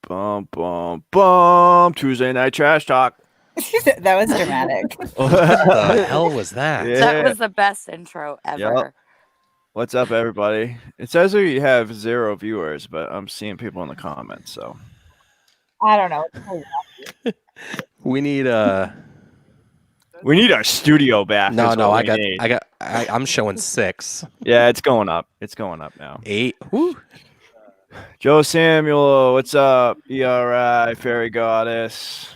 Bum, bum, bum. Tuesday night trash talk. That was dramatic. What the hell was that? Yeah. That was the best intro ever. Yep. What's up, everybody? It says we have 0 viewers, but I'm seeing people in the comments, so. I don't know. We need We need our studio back. No, is no, what I we got need. I'm showing 6. Yeah, it's going up. It's going up now. 8. Woo. Joe Samuel, what's up? ERI, Fairy Goddess.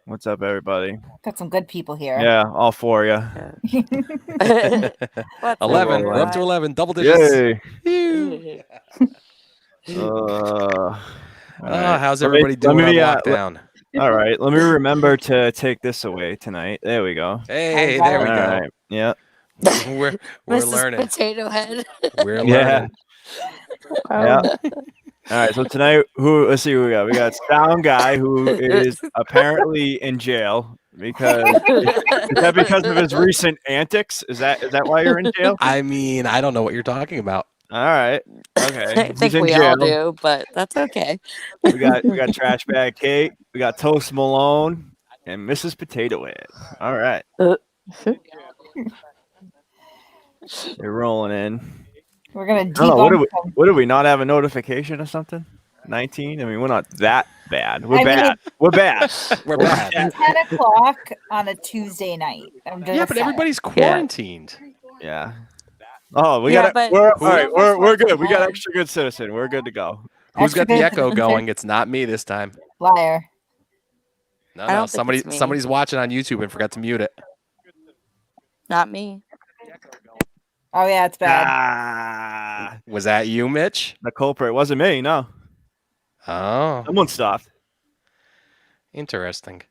What's up, everybody? Got some good people here. Yeah, all 4 of you. 11. We're up to 11. Double digits. Yay. Ew. All right. How's everybody doing on lockdown? All right, let me remember to take this away tonight. There we go. Hey, there we All go. right. Yeah. We're Mrs. learning. Potato Head. We're Yeah. learning. Yeah. All right. So tonight, let's see who we got. We got Sound Guy, who is apparently in jail because is that because of his recent antics? Is that why you're in jail? I mean, I don't know what you're talking about. All right. Okay. I think we all do, but that's okay. We got Trash Bag Kate. We got Toast Malone and Mrs. Potato Head. All right. They're rolling in. We're gonna what do we not have a notification or something? 19? I mean, we're not that bad. We're bad. We're bad. 10 o'clock on a Tuesday night. Yeah, but everybody's quarantined. Yeah. Oh, we're good. We got extra good citizen. We're good to go. Who's got the echo going? It's not me this time. Liar. No, somebody's watching on YouTube and forgot to mute it. Not me. Oh yeah, it's bad. Was that you, Mitch? The culprit wasn't me. No. Oh. Someone stopped. Interesting.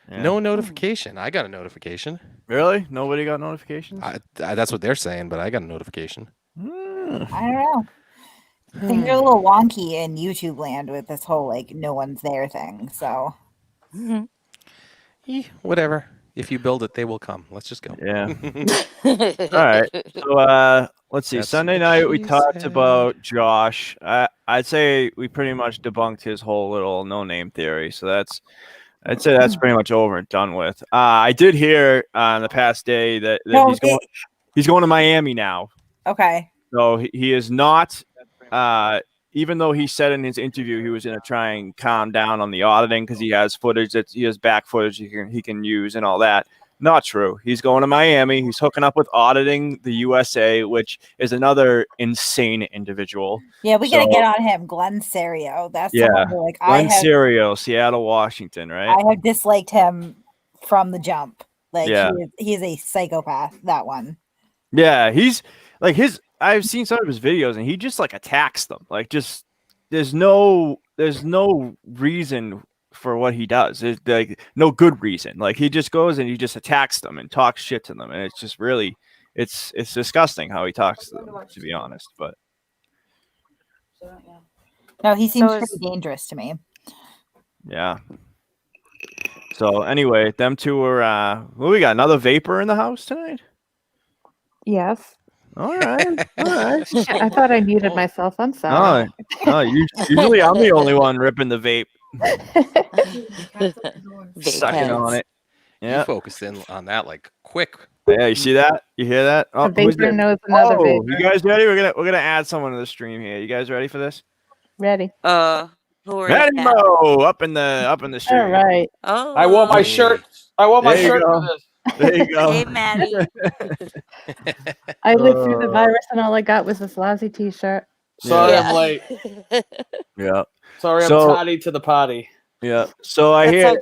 Yeah. No notification. I got a notification. Really? Nobody got notifications? That's what they're saying, but I got a notification. I don't know. Things are a little wonky in YouTube land with this whole like no one's there thing. So whatever. If you build it, they will come. Let's just go. Yeah. All right. So let's see. Sunday night we talked about Josh. I'd say we pretty much debunked his whole little no-name theory. So I'd say that's pretty much over and done with. I did hear on the past day that he's going to Miami now. Okay. So he is not. Even though he said in his interview he was going to try and calm down on the auditing because he has footage he has back footage he can use and all that. Not true. He's going to Miami. He's hooking up with Auditing the USA, which is another insane individual. Yeah, we got to get on him. Glenn Serio. That's the one who, Glenn Serio, Seattle, Washington, right? I have disliked him from the jump. Like he is a psychopath, that one. Yeah, he's like I've seen some of his videos and he just like attacks them. Like just there's no reason for what he does. There's like no good reason. Like he just goes and he just attacks them and talks shit to them. And it's just really it's disgusting how he talks to them, to be honest. But no, he seems pretty dangerous to me. Yeah. So anyway, them two are we got another vapor in the house tonight? Yes. All right. I thought I muted myself. I'm sorry. Usually I'm the only one ripping the vape. Sucking on it. Yeah. You focused in on that like quick. Yeah, you see that? You hear that? Oh, vapor knows another vapor. You guys ready? We're gonna add someone to the stream here. You guys ready for this? Ready. Raimondo up in the stream. All right. Oh. I want my shirt. I want my shirt for this. There you go. Hey, Maddie. I lived through the virus and all I got was this lousy t-shirt. Sorry I'm late. Yeah. Sorry I'm tardy to the party. Yeah. So I hear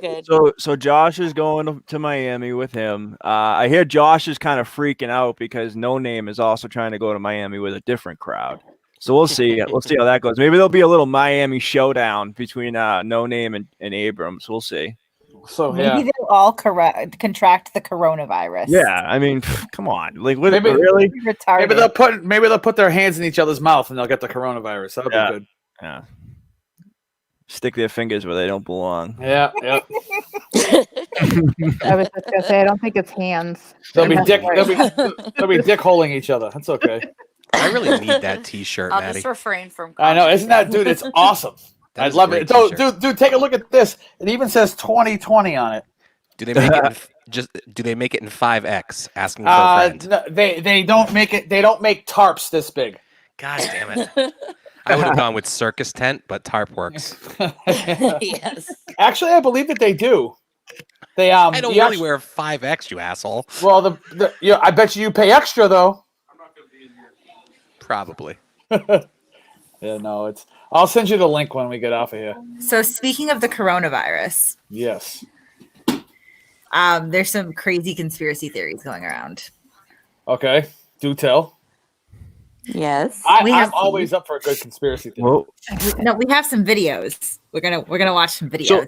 so Josh is going to Miami with him. I hear Josh is kind of freaking out because No Name is also trying to go to Miami with a different crowd. So we'll see. We'll see how that goes. Maybe there'll be a little Miami showdown between No Name and Abrams. We'll see. So maybe they'll all contract the coronavirus. Yeah, I mean, come on, like, maybe, really? Maybe they'll put their hands in each other's mouth and they'll get the coronavirus. That'll be good. Yeah. Stick their fingers where they don't belong. Yeah. I was just gonna say I don't think it's hands. They'll be dick holing each other. That's okay. I really need that T-shirt, I'll Maddie. just refrain from. I know, isn't that, dude? It's awesome. I'd love it. So, dude, take a look at this. It even says 2020 on it. Do they make it do they make it in 5X? Asking for a friend. No, they don't make it. They don't make tarps this big. God damn it! I would have gone with circus tent, but tarp works. Yes. Actually, I believe that they do. They I don't really wear 5X, you asshole. Well, I bet you pay extra though. Probably. Yeah, no, I'll send you the link when we get off of here. So speaking of the coronavirus, yes, there's some crazy conspiracy theories going around. Okay, do tell. Yes, I'm always up for a good conspiracy theory. Well, no, we have some videos. We're gonna watch some videos.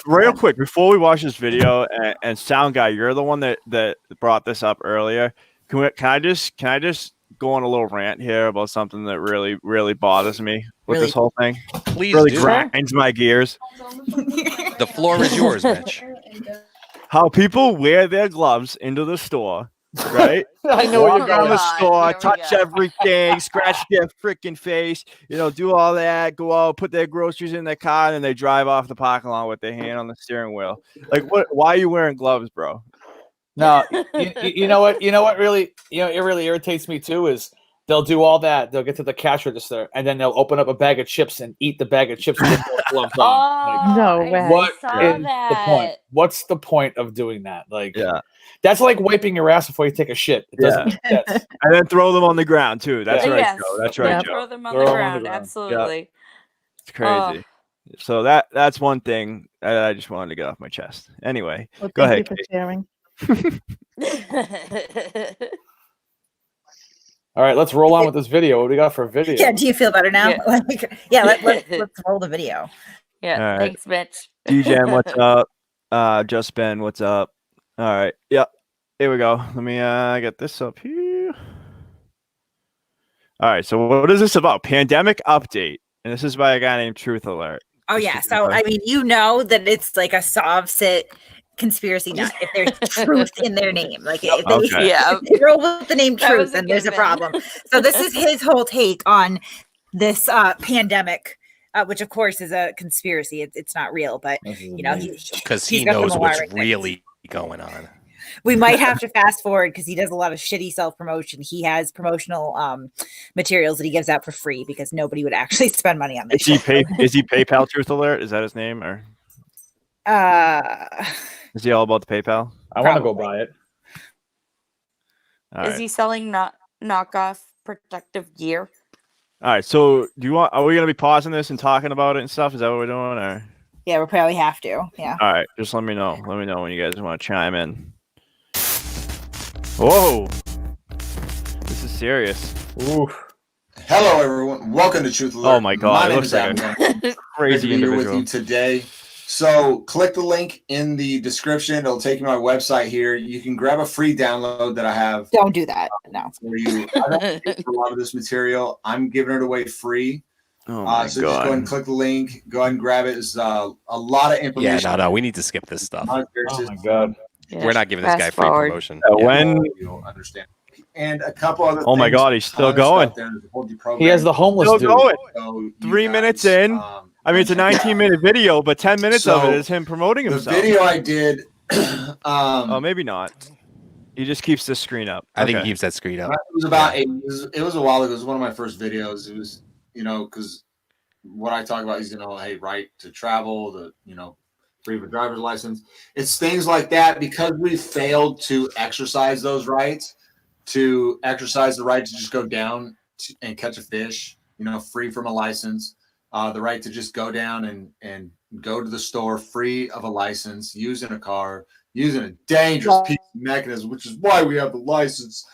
Real quick, before we watch this video, and Sound Guy, you're the one that brought this up earlier. Can I just go on a little rant here about something that really, really bothers me with this whole thing? Please really do. grinds my gears. The floor is yours, Mitch. How people wear their gloves into the store, right? I know where you're Walk around going. the store, touch everything, scratch their freaking face, do all that, go out, put their groceries in their car, and they drive off the parking lot with their hand on the steering wheel. Like, what? Why are you wearing gloves, bro? No, you know what? You know what really? It really irritates me too is they'll do all that. They'll get to the cash register and then they'll open up a bag of chips and eat the bag of chips with their gloves on. No way. What is that. the point? What's the point of doing that? Like, Yeah. That's like wiping your ass before you take a shit. It doesn't make sense. And then throw them on the ground too. That's right, Yes. Joe. That's right, Yeah. Joe. Throw them on Throw the 'em on ground. the ground. Absolutely. It's crazy. So that's one thing that I just wanted to get off my chest. Anyway, Well, go thank ahead. you for sharing. All right, let's roll on with this video. What do we got for a video? Yeah, do you feel better now? Yeah. Let's roll the video. Yeah. All right. Thanks, Mitch. DJM, what's up? Just Ben, what's up? All right. Yep. Here we go. Let me get this up here. All right. So what is this about? Pandemic update. And this is by a guy named Truth Alert. Oh yeah. So I mean, that it's like a soft-sit conspiracy nut if there's truth in their name. Like if they, if they roll with the name Truth, then there's a problem. So this is his whole take on this pandemic, which of course is a conspiracy. It's not real, but because he knows what's really going on. We might have to fast forward because he does a lot of shitty self-promotion. He has promotional materials that he gives out for free because nobody would actually spend money on this. Is he PayPal Truth Alert? Is that his name, or is he all about the PayPal? I want to go buy it. Is he selling knockoff protective gear? All right. So are we gonna be pausing this and talking about it and stuff? Is that what we're doing, or? Yeah, we'll probably have to. Yeah. All right. Just let me know. Let me know when you guys want to chime in. Whoa. This is serious. Ooh. Hello, everyone. Welcome to Truth Alert. Oh my God! My It name is looks like a Great crazy to be here with individual. you today. So click the link in the description. It'll take you to my website here. You can grab a free download that I have. Don't do that. No. For you. I don't pay for a lot of this material. I'm giving it away free. Oh my so God. just go ahead and click the link. Go ahead and grab it. It's a lot of information. Yeah, no, we need to skip this stuff. Oh my God. Yeah. We're not giving this guy free promotion. When You'll understand. And a couple other Oh my things, God, he's still going. He has the homeless Still dude. going. So you 3 minutes guys, in. I mean, it's a 19-minute video, but 10 minutes of it is him promoting the himself. video I did. Oh, maybe not. He just keeps this screen up. I think he keeps that screen up. It was about it was a while ago. It was one of my first videos. It was, because what I talk about is, hey, right to travel, free of a driver's license. It's things like that because we failed to exercise those rights, to exercise the right to just go down and catch a fish, free from a license, the right to just go down and go to the store free of a license, using a car, using a dangerous piece of mechanism, which is why we have the license.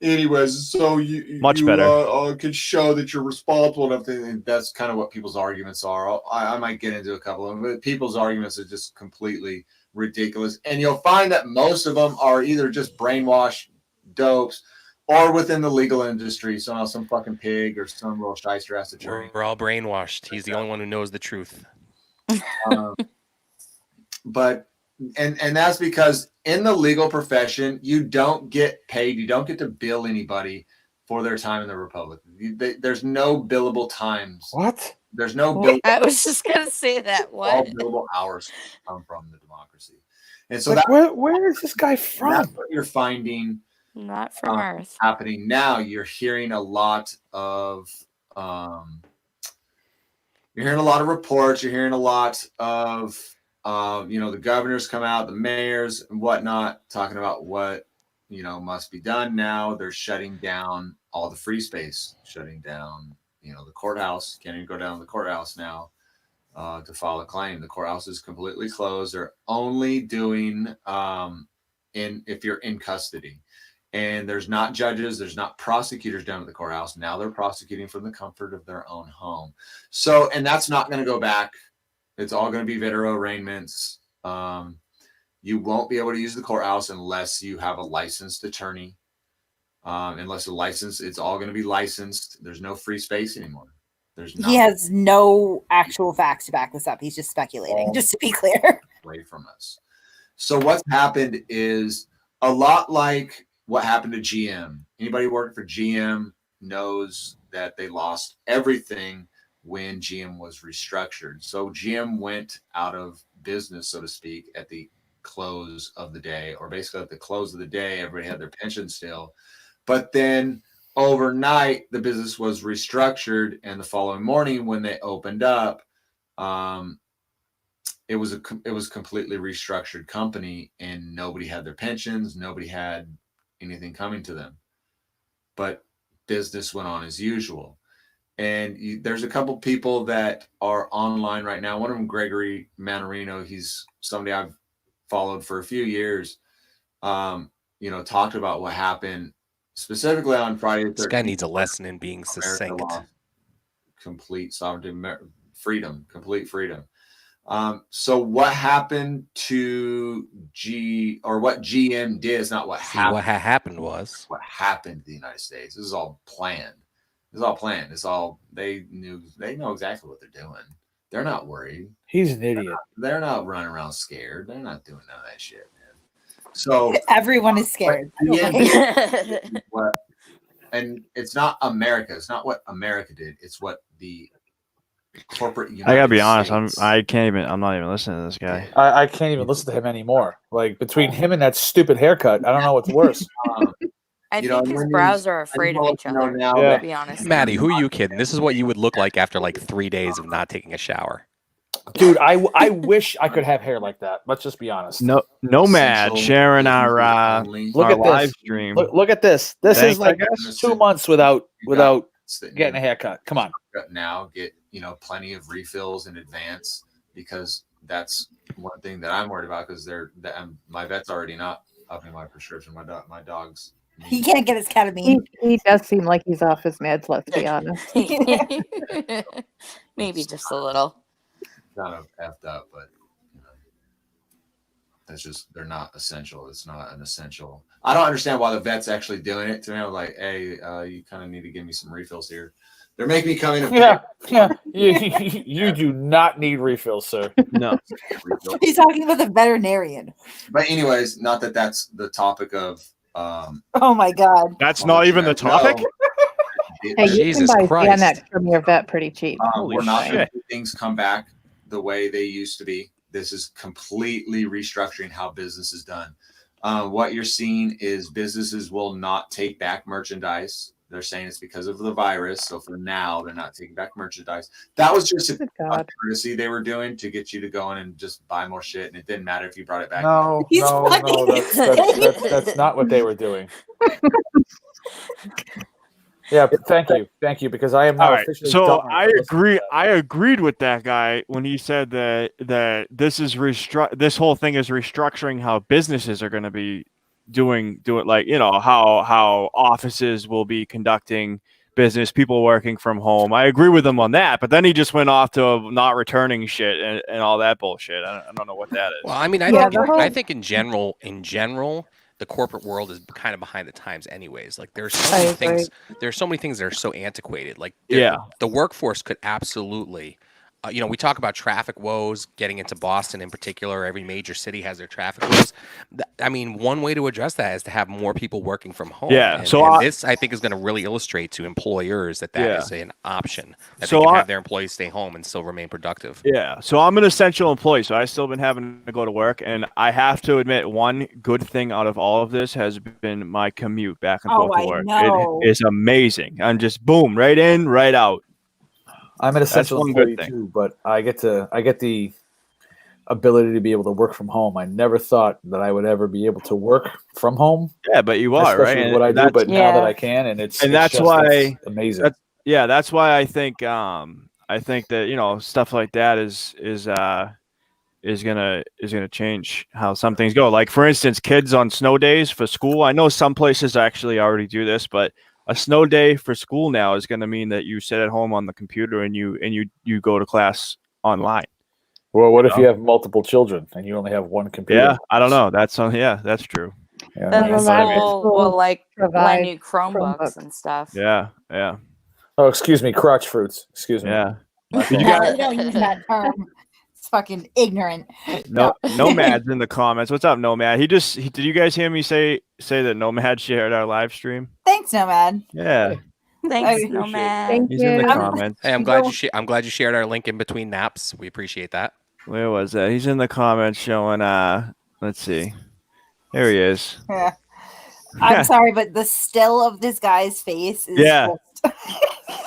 Anyways, so you can show that you're responsible and everything. And that's kind of what people's arguments are. I might get into a couple of them, but people's arguments are just completely ridiculous. And you'll find that most of them are either just brainwashed dopes or within the legal industry. So some fucking pig or some little shyster ass attorney. We're all brainwashed. He's the only one who knows the truth. But that's because in the legal profession, you don't get paid. You don't get to bill anybody for their time in the Republic. There's no billable times. What? There's no bill. I was just gonna say that. What? All billable hours come from the democracy, and so Like, that where is this guy that's from? what you're finding Not from Earth. happening now. You're hearing a lot of reports. You're hearing a lot of the governors come out, the mayors and whatnot, talking about what must be done now. They're shutting down all the free space, shutting down the courthouse. Can't even go down to the courthouse now to file a claim. The courthouse is completely closed. They're only doing if you're in custody. And there's not judges, there's not prosecutors down at the courthouse. Now they're prosecuting from the comfort of their own home. So, and that's not going to go back. It's all going to be video arraignments. You won't be able to use the courthouse unless you have a licensed attorney. Unless a license, it's all going to be licensed. There's no free space anymore. He has no actual facts to back this up. He's just speculating, just to be clear. Away from us. So what's happened is a lot like what happened to GM. Anybody working for GM knows that they lost everything when GM was restructured. So GM went out of business, so to speak, at the close of the day, or basically at the close of the day, everybody had their pension still. But then overnight, the business was restructured, and the following morning when they opened up, it was a completely restructured company, and nobody had their pensions, nobody had anything coming to them, but business went on as usual. And there's a couple people that are online right now. One of them, Gregory Manarino, he's somebody I've followed for a few years. Talked about what happened specifically on Friday. This guy needs a lesson in being succinct. Complete sovereignty, complete freedom. So what happened to what GM did is not what happened. What happened was what happened to the United States. This is all planned. They know exactly what they're doing. They're not worried. He's an idiot. They're not running around scared. They're not doing none of that shit, man. So everyone is scared. And it's not America. It's not what America did. It's what the corporate United I gotta be honest. States. I'm not even listening to this guy. I can't even listen to him anymore. Like, between him and that stupid haircut, I don't know what's worse. I think his brows are afraid of each other. To be honest, Maddie, who are you kidding? This is what you would look like after like 3 days of not taking a shower. Dude, I wish I could have hair like that. Let's just be honest. Nomad sharing our live stream. Look at this. This is like 2 months without getting a haircut. Come on. Now get plenty of refills in advance, because that's one thing that I'm worried about, because my vet's already not upping my prescription. My dog's. He can't get his ketamine. He does seem like he's off his meds, let's be honest. Maybe just a little. Kind of effed up, but that's just, they're not essential. It's not an essential. I don't understand why the vet's actually doing it to me. I was like, hey, you kind of need to give me some refills here. They're making me come in. Yeah. You do not need refills, sir. No. He's talking about the veterinarian. But anyways, not that that's the topic of. Oh my God. That's not even the topic. Hey, you can buy Xanax from your vet pretty cheap. We're not going to things come back the way they used to be. This is completely restructuring how business is done. What you're seeing is businesses will not take back merchandise. They're saying it's because of the virus. So for now, they're not taking back merchandise. That was just a courtesy they were doing to get you to go in and just buy more shit. And it didn't matter if you brought it back. No, that's not what they were doing. Yeah, but thank you, because I am not officially. So I agreed with that guy when he said that this whole thing is restructuring how businesses are going to be doing it, like how offices will be conducting business, people working from home. I agree with him on that, but then he just went off to not returning shit and all that bullshit. I don't know what that is. Well, I mean, I think in general, the corporate world is kind of behind the times anyways. Like there's so many things that are so antiquated. Like the workforce could absolutely you know, we talk about traffic woes, getting into Boston in particular. Every major city has their traffic woes. I mean, one way to address that is to have more people working from home. Yeah. And this, I think, is going to really illustrate to employers that is an option, that they can have their employees stay home and still remain productive. Yeah. So I'm an essential employee, so I've still been having to go to work. And I have to admit, one good thing out of all of this has been my commute back and forth to work. It is amazing. I'm just boom, right in, right out. I'm an essential employee too, but I get the ability to be able to work from home. I never thought that I would ever be able to work from home. Yeah, but you are, right? And what I do, but now that I can, and that's why amazing. That's why I think that, you know, stuff like that is gonna change how some things go. Like, for instance, kids on snow days for school. I know some places actually already do this, but a snow day for school now is going to mean that you sit at home on the computer and you go to class online. Well, what if you have multiple children and you only have one computer? Yeah, I don't know. That's true. Yeah, then the school will like lend you Chromebooks and stuff. Yeah. Oh, excuse me, crotch fruits. Excuse me. Yeah. You don't use that term. It's fucking ignorant. Nomad's in the comments. What's up, Nomad? Did you guys hear me say that Nomad shared our live stream? Thanks, Nomad. Yeah. Thanks, Nomad. He's in the comments. Hey, I'm glad you shared our link in between naps. We appreciate that. Where was that? He's in the comments showing. Let's see. There he is. Yeah. I'm sorry, but the still of this guy's face is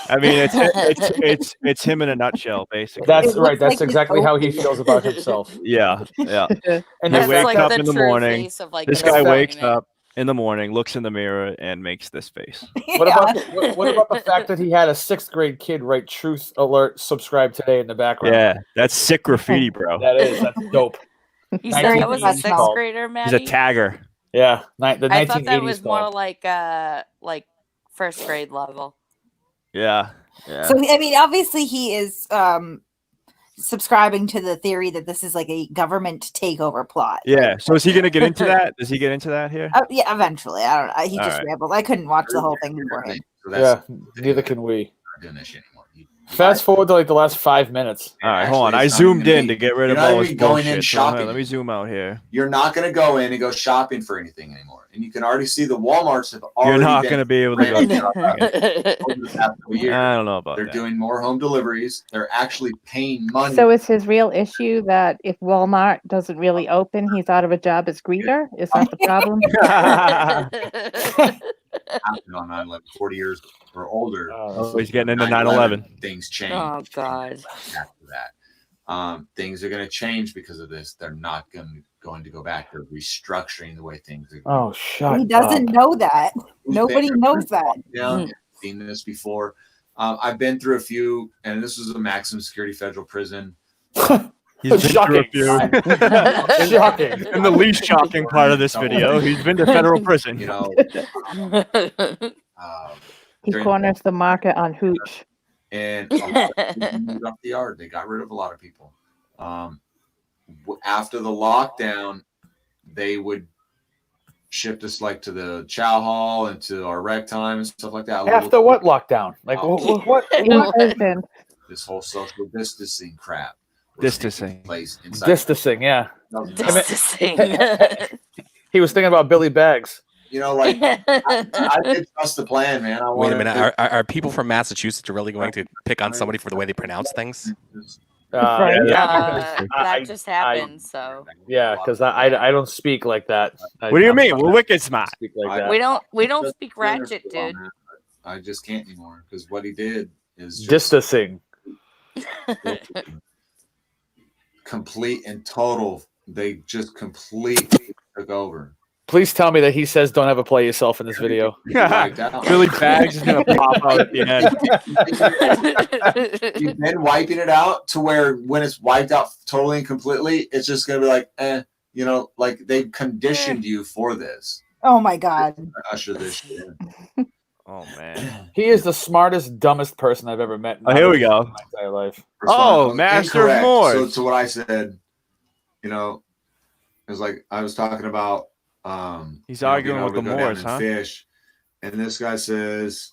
I mean, it's him in a nutshell, basically. That's right. That's like exactly how he feels about himself. Yeah. And he wakes up in the morning. This guy wakes up in the morning, looks in the mirror, and makes this face. What about the fact that he had a 6th grade kid write "Truth Alert" subscribe today in the background? Yeah, that's sick graffiti, bro. That's dope. You said that was a 6th grader, Maddie? He's a tagger. Yeah, I thought that was more like 1st grade level. Yeah. So I mean, obviously he is subscribing to the theory that this is like a government takeover plot. Yeah. So is he going to get into that? Does he get into that here? Yeah, eventually. I don't know. He just rambled. I couldn't watch the whole thing before him. Yeah, neither can we. Fast forward to like the last 5 minutes. All right, hold on. I zoomed in to get rid of all this bullshit. Let me zoom out here. You're not going to go in and go shopping for anything anymore. And you can already see the Walmarts have already. You're not going to be able to go. I don't know about that. They're doing more home deliveries. They're actually paying money. So is his real issue that if Walmart doesn't really open, he's out of a job as greeter? Is that the problem? Happened on 9/11, 40 years or older. He's getting into 9/11. Things change. Oh God! After that, things are going to change because of this. They're not going to go back. They're restructuring the way things are. Oh, shut up. He doesn't know that. Nobody knows that. Yeah, seen this before. I've been through a few, and this was a maximum security federal prison. He's shocking. Shocking. And the least shocking part of this video, he's been to federal prison. You know, he corners the market on hooch. And moved off the yard. They got rid of a lot of people. After the lockdown, they would shift us like to the chow hall and to our rec time and stuff like that. After what lockdown? Like what? This whole social distancing crap. Distancing. Distancing, yeah. Distancing. He was thinking about Billy Bags. You know, like I did trust the plan, man. Wait a minute. Are people from Massachusetts really going to pick on somebody for the way they pronounce things? That just happened. So yeah, because I don't speak like that. What do you mean? We're wicked smart. We don't speak ratchet, dude. I just can't anymore because what he did is distancing. Complete and total. They just completely took over. Please tell me that he says don't ever play yourself in this video. Billy Bags is going to pop out at the end. You've been wiping it out to where when it's wiped out totally and completely, it's just going to be like, you know, like they've conditioned you for this. Oh, my God. Usher this shit in. Oh, man. He is the smartest, dumbest person I've ever met. Oh, here we go. My entire life. Oh, Master of Moors. So what I said, you know, it was like I was talking about. He's arguing with the Moors, huh? Fish, and this guy says,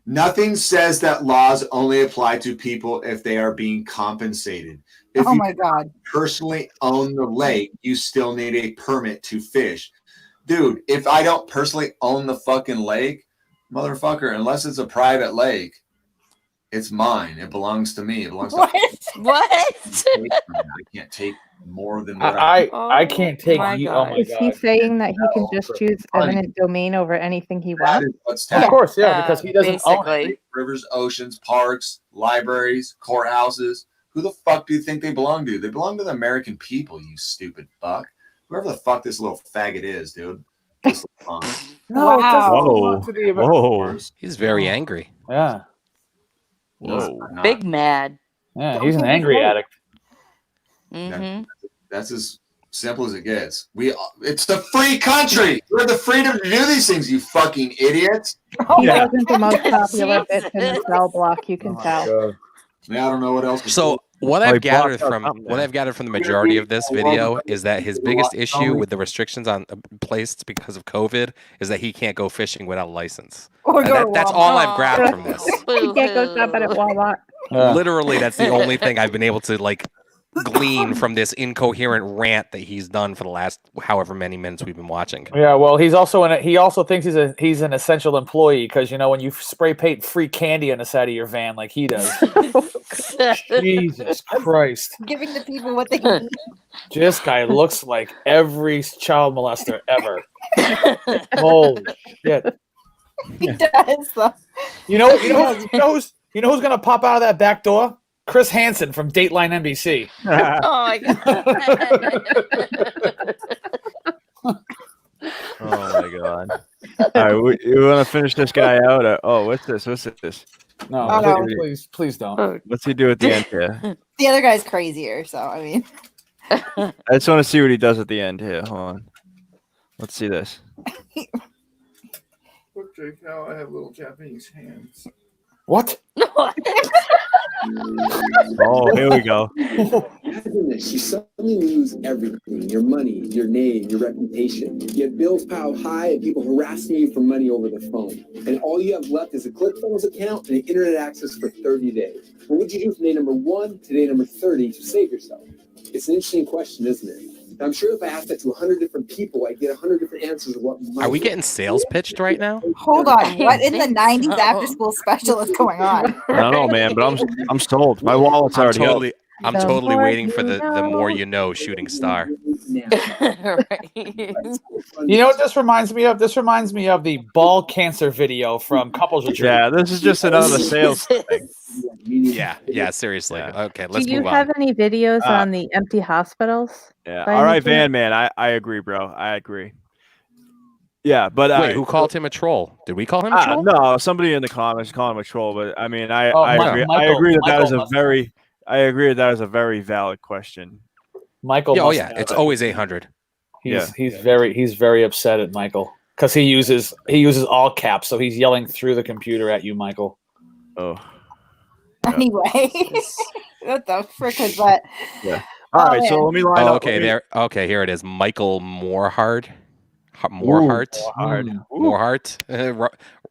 Nothing says that laws only apply to people if they are being compensated. If Oh you my God. personally own the lake, you still need a permit to fish. Dude, if I don't personally own the fucking lake, motherfucker, unless it's a private lake, it's mine. It belongs to me. It belongs to What? I can't take more than what I can't take you. Oh my Is he God. saying that he can just choose eminent domain over anything he wants? Of course, yeah, because he doesn't own it. Rivers, oceans, parks, libraries, courthouses. Who the fuck do you think they belong to? They belong to the American people, you stupid fuck. Whoever the fuck this little faggot is, dude. No, it doesn't Whoa. belong to the Whoa. He's very angry. Yeah. Whoa. Big mad. Yeah, he's an angry addict. That's as simple as it gets. It's the free country. We have the freedom to do these things, you fucking idiots. He wasn't the most popular bitch in the cell block, you can tell. Yeah, I don't know what else. So what I've gathered from the majority of this video is that his biggest issue with the restrictions on placed because of COVID is that he can't go fishing without a license. That's all I've grabbed from this. He can't go shopping at Walmart. Literally, that's the only thing I've been able to glean from this incoherent rant that he's done for the last however many minutes we've been watching. Yeah, well, he also thinks he's an essential employee because when you spray paint free candy on the side of your van like he does. Jesus Christ! Giving the people what they need. This guy looks like every child molester ever. Holy shit! He does. You know who's gonna pop out of that back door? Chris Hansen from Dateline NBC. Oh my God. Oh my God. All right, we want to finish this guy out. What's this? No, please don't. What's he do at the end here? The other guy's crazier, so I mean. I just want to see what he does at the end here. Hold on. Let's see this. Look, Jake, now I have little Japanese hands. What? Oh, here we go. Imagine this. You suddenly lose everything. Your money, your name, your reputation. You have bills piled high and people harassing you for money over the phone. And all you have left is a ClickFunnels account and internet access for 30 days. What would you do from day number 1 to day number 30 to save yourself? It's an interesting question, isn't it? I'm sure if I asked that to 100 different people, I'd get 100 different answers of what. Are we getting sales pitched right now? Hold on, what in the '90s after school special is going on? I don't know, man, but I'm sold. My wallet's already up. I'm totally waiting for the more you know shooting star. You know what this reminds me of? This reminds me of the ball cancer video from Couples Retreat. Yeah, this is just another sales thing. Yeah, seriously. Okay, let's move on. Do you have any videos on the empty hospitals? Yeah. All right, Van Man. I agree, bro. I agree. Yeah, but wait, who called him a troll? Did we call him a troll? No, somebody in the comments called him a troll. But I mean, I agree. Michael, I agree that Michael is a very. I agree that is a very valid question. Michael. Oh yeah, it's always 800. He's very upset at Michael because he uses all caps, so he's yelling through the computer at you, Michael. Oh. Anyway, what the frick was that? Yeah. All right, so let me line up. Okay, here it is. Michael Moorhart. Moorhart.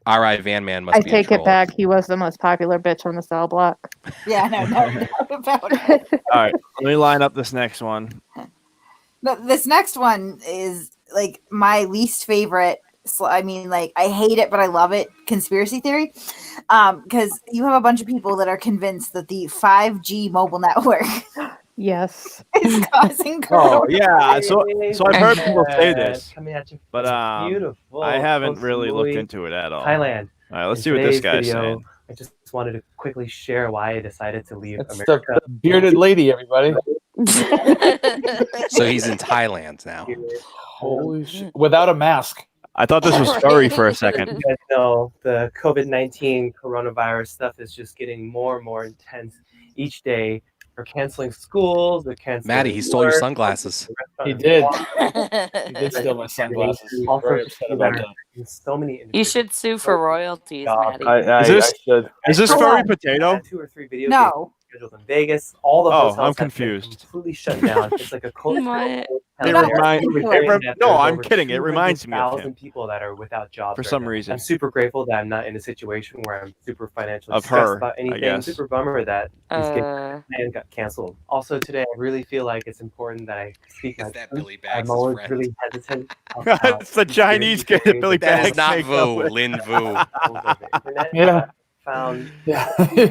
R.I. Van Man must be a take troll. it back. He was the most popular bitch on the cell block. Yeah, no about it. All right, let me line up this next one. No, this next one is like my least favorite. I mean, like, I hate it, but I love it. Conspiracy theory. Because you have a bunch of people that are convinced that the 5G mobile network yes is causing Oh yeah, so I've heard people say this, coming at you. but beautiful. I haven't really looked into it at all. Thailand. All right, let's see what this guy's saying. I just wanted to quickly share why I decided to leave It's America. the bearded lady, everybody. So he's in Thailand now. Holy shit! Without a mask. I thought this was furry for a second. You guys know the COVID-19 coronavirus stuff is just getting more and more intense each day. We're canceling schools. They're canceling. Maddie, he stole your sunglasses. He did. He did steal my sunglasses. He's very upset about that. So many. You should sue for royalties, Maddie. Is this furry potato? 2 or 3 videos. No. scheduled in Vegas. All the hotels I'm have been completely completely shut down. It's like a culture. No, I'm kidding. It reminds me of him. People that are without jobs for right some now. reason. I'm super grateful that I'm not in a situation where I'm super financially Of stressed her, about I anything. guess. Super bummer that this plan got canceled. Also today, I really feel like it's important that I speak my truth. Billy Bags' I'm always friend? really hesitant. It's the Chinese kid that Billy That is Bags not makes Vu, up with. Lin Vu. Yeah. Found Yeah. you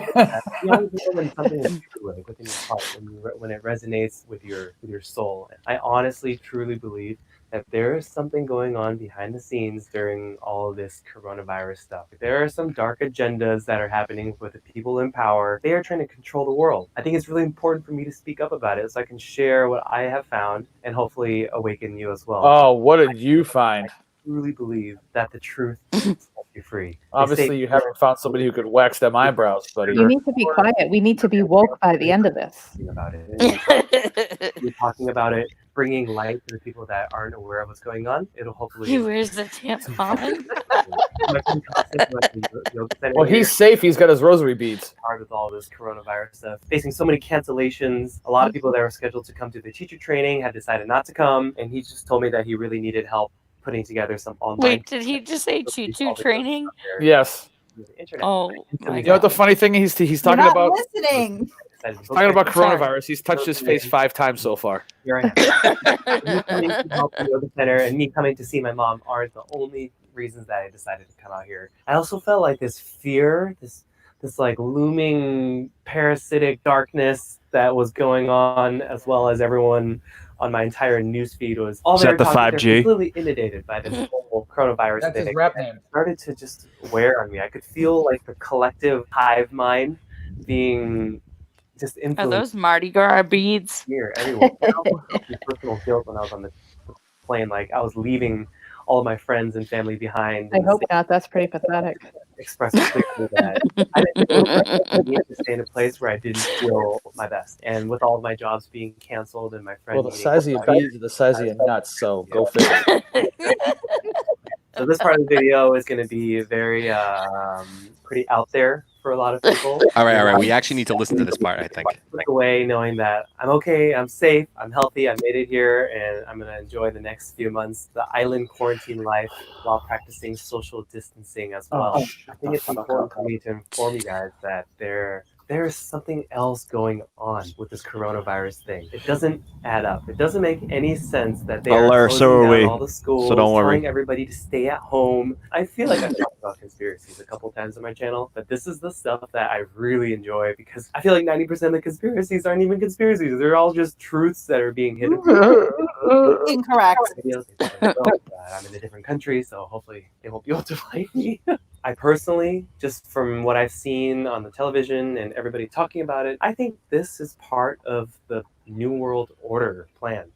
always know when something is true, like within your heart, when it resonates with your soul. I honestly, truly believe that there is something going on behind the scenes during all of this coronavirus stuff. There are some dark agendas that are happening with the people in power. They are trying to control the world. I think it's really important for me to speak up about it so I can share what I have found and hopefully awaken you as well. Oh, what did you find? I truly believe that the truth sets you free. Obviously, you haven't found somebody who could wax them eyebrows, buddy. You need to be quiet. We need to be woke by the end of this. About it. We're talking about it, bringing light to the people that aren't aware of what's going on. It'll hopefully. He wears the tampon. Well, he's safe. He's got his rosary beads. Hard with all this coronavirus stuff, facing so many cancellations. A lot of people that were scheduled to come to the teacher training had decided not to come, and he just told me that he really needed help putting together some online. Wait, did he just say choo-choo training? Yes. Oh, you know what the funny thing is? He's talking about listening. talking about coronavirus. He's touched his face 5 times so far. Here I am. Me coming to help the yoga center and me coming to see my mom aren't the only reasons that I decided to come out here. I also felt like this fear, this like looming parasitic darkness that was going on, as well as everyone on my entire newsfeed was all the 5G? They're completely inundated by this whole coronavirus That's thing. his rap name. It started to just wear on me. I could feel like the collective hive mind being just Are influenced. those Mardi Gras beads? Here, everyone. Personal guilt when I was on the plane, like I was leaving all of my friends and family behind. I hope not. That's pretty pathetic. Express clearly that I needed to stay in a place where I didn't feel my best. And with all of my jobs being canceled and my friends. Well, the size of your beads are the size of your nuts, so go figure. So this part of the video is going to be very pretty out there for a lot of people. All right. We actually need to listen to this part, I think. Look away knowing that I'm okay, I'm safe, I'm healthy, I made it here, and I'm going to enjoy the next few months, the island quarantine life, while practicing social distancing as well. I think it's important for me to inform you guys that there is something else going on with this coronavirus thing. It doesn't add up. It doesn't make any sense that they are closing down all the schools, so don't worry. telling everybody to stay at home. I feel like I've talked about conspiracies a couple times on my channel, but this is the stuff that I really enjoy because I feel like 90% of the conspiracies aren't even conspiracies. They're all just truths that are being hidden. Incorrect. I'm in a different country, so hopefully they won't be able to find me. I personally, just from what I've seen on the television and everybody talking about it, I think this is part of the New World Order plan.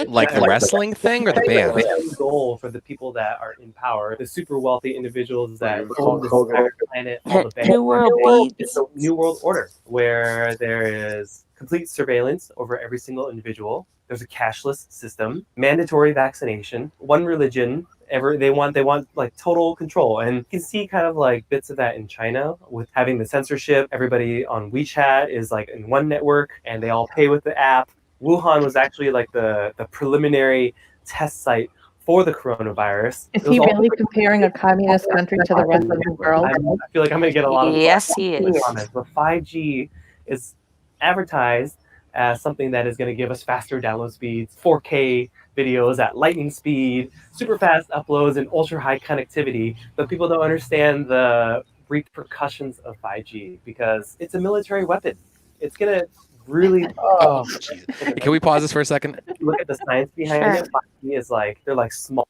Like the wrestling thing or the band? The goal for the people that are in power, the super wealthy individuals that own this entire planet, all the bands. New World It's a New World Order where there is complete surveillance over every single individual. There's a cashless system, mandatory vaccination, one religion. They want like total control, and you can see kind of like bits of that in China with having the censorship. Everybody on WeChat is like in one network, and they all pay with the app. Wuhan was actually like the preliminary test site for the coronavirus. Is he really comparing a communist country to the rest of the world? I feel like I'm going to get a lot of Yes, he is. comments. But 5G is advertised as something that is going to give us faster download speeds, 4K videos at lightning speed, super fast uploads, and ultra high connectivity. But people don't understand the repercussions of 5G because it's a military weapon. It's going to really. Oh, can we pause this for a second? Look at the science behind it. 5G is like, they're like small.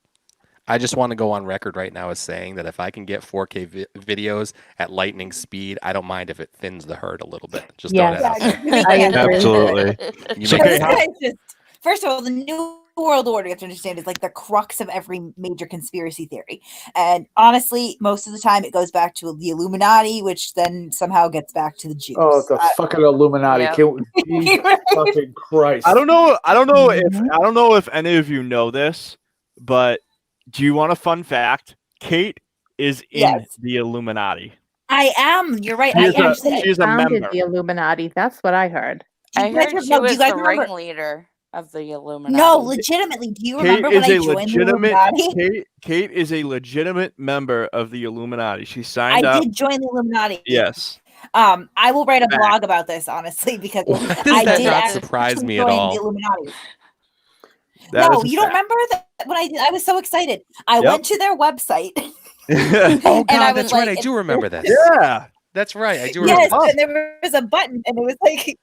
I just want to go on record right now as saying that if I can get 4K videos at lightning speed, I don't mind if it thins the herd a little bit. Just absolutely. First of all, the New World Order, you have to understand, is like the crux of every major conspiracy theory. And honestly, most of the time it goes back to the Illuminati, which then somehow gets back to the Jews. Oh, the fucking Illuminati. Yeah. Fucking Christ. I don't know if any of you know this, but do you want a fun fact? Kate is in the Illuminati. I am. You're right. She's a founded member. the Illuminati. That's what I heard. I heard she was the ringleader of the Illuminati. No, legitimately. Do you remember when I joined the Illuminati? Kate is a legitimate member of the Illuminati. She signed up. I did join the Illuminati. Yes. I will write a blog about this, honestly, because I did not surprise me at all. The Illuminati. No, you don't remember that when I did? I was so excited. I went to their website. Oh God, that's right. I do remember this. Yeah, that's right. I do remember. Yes, and there was a button, and it was like,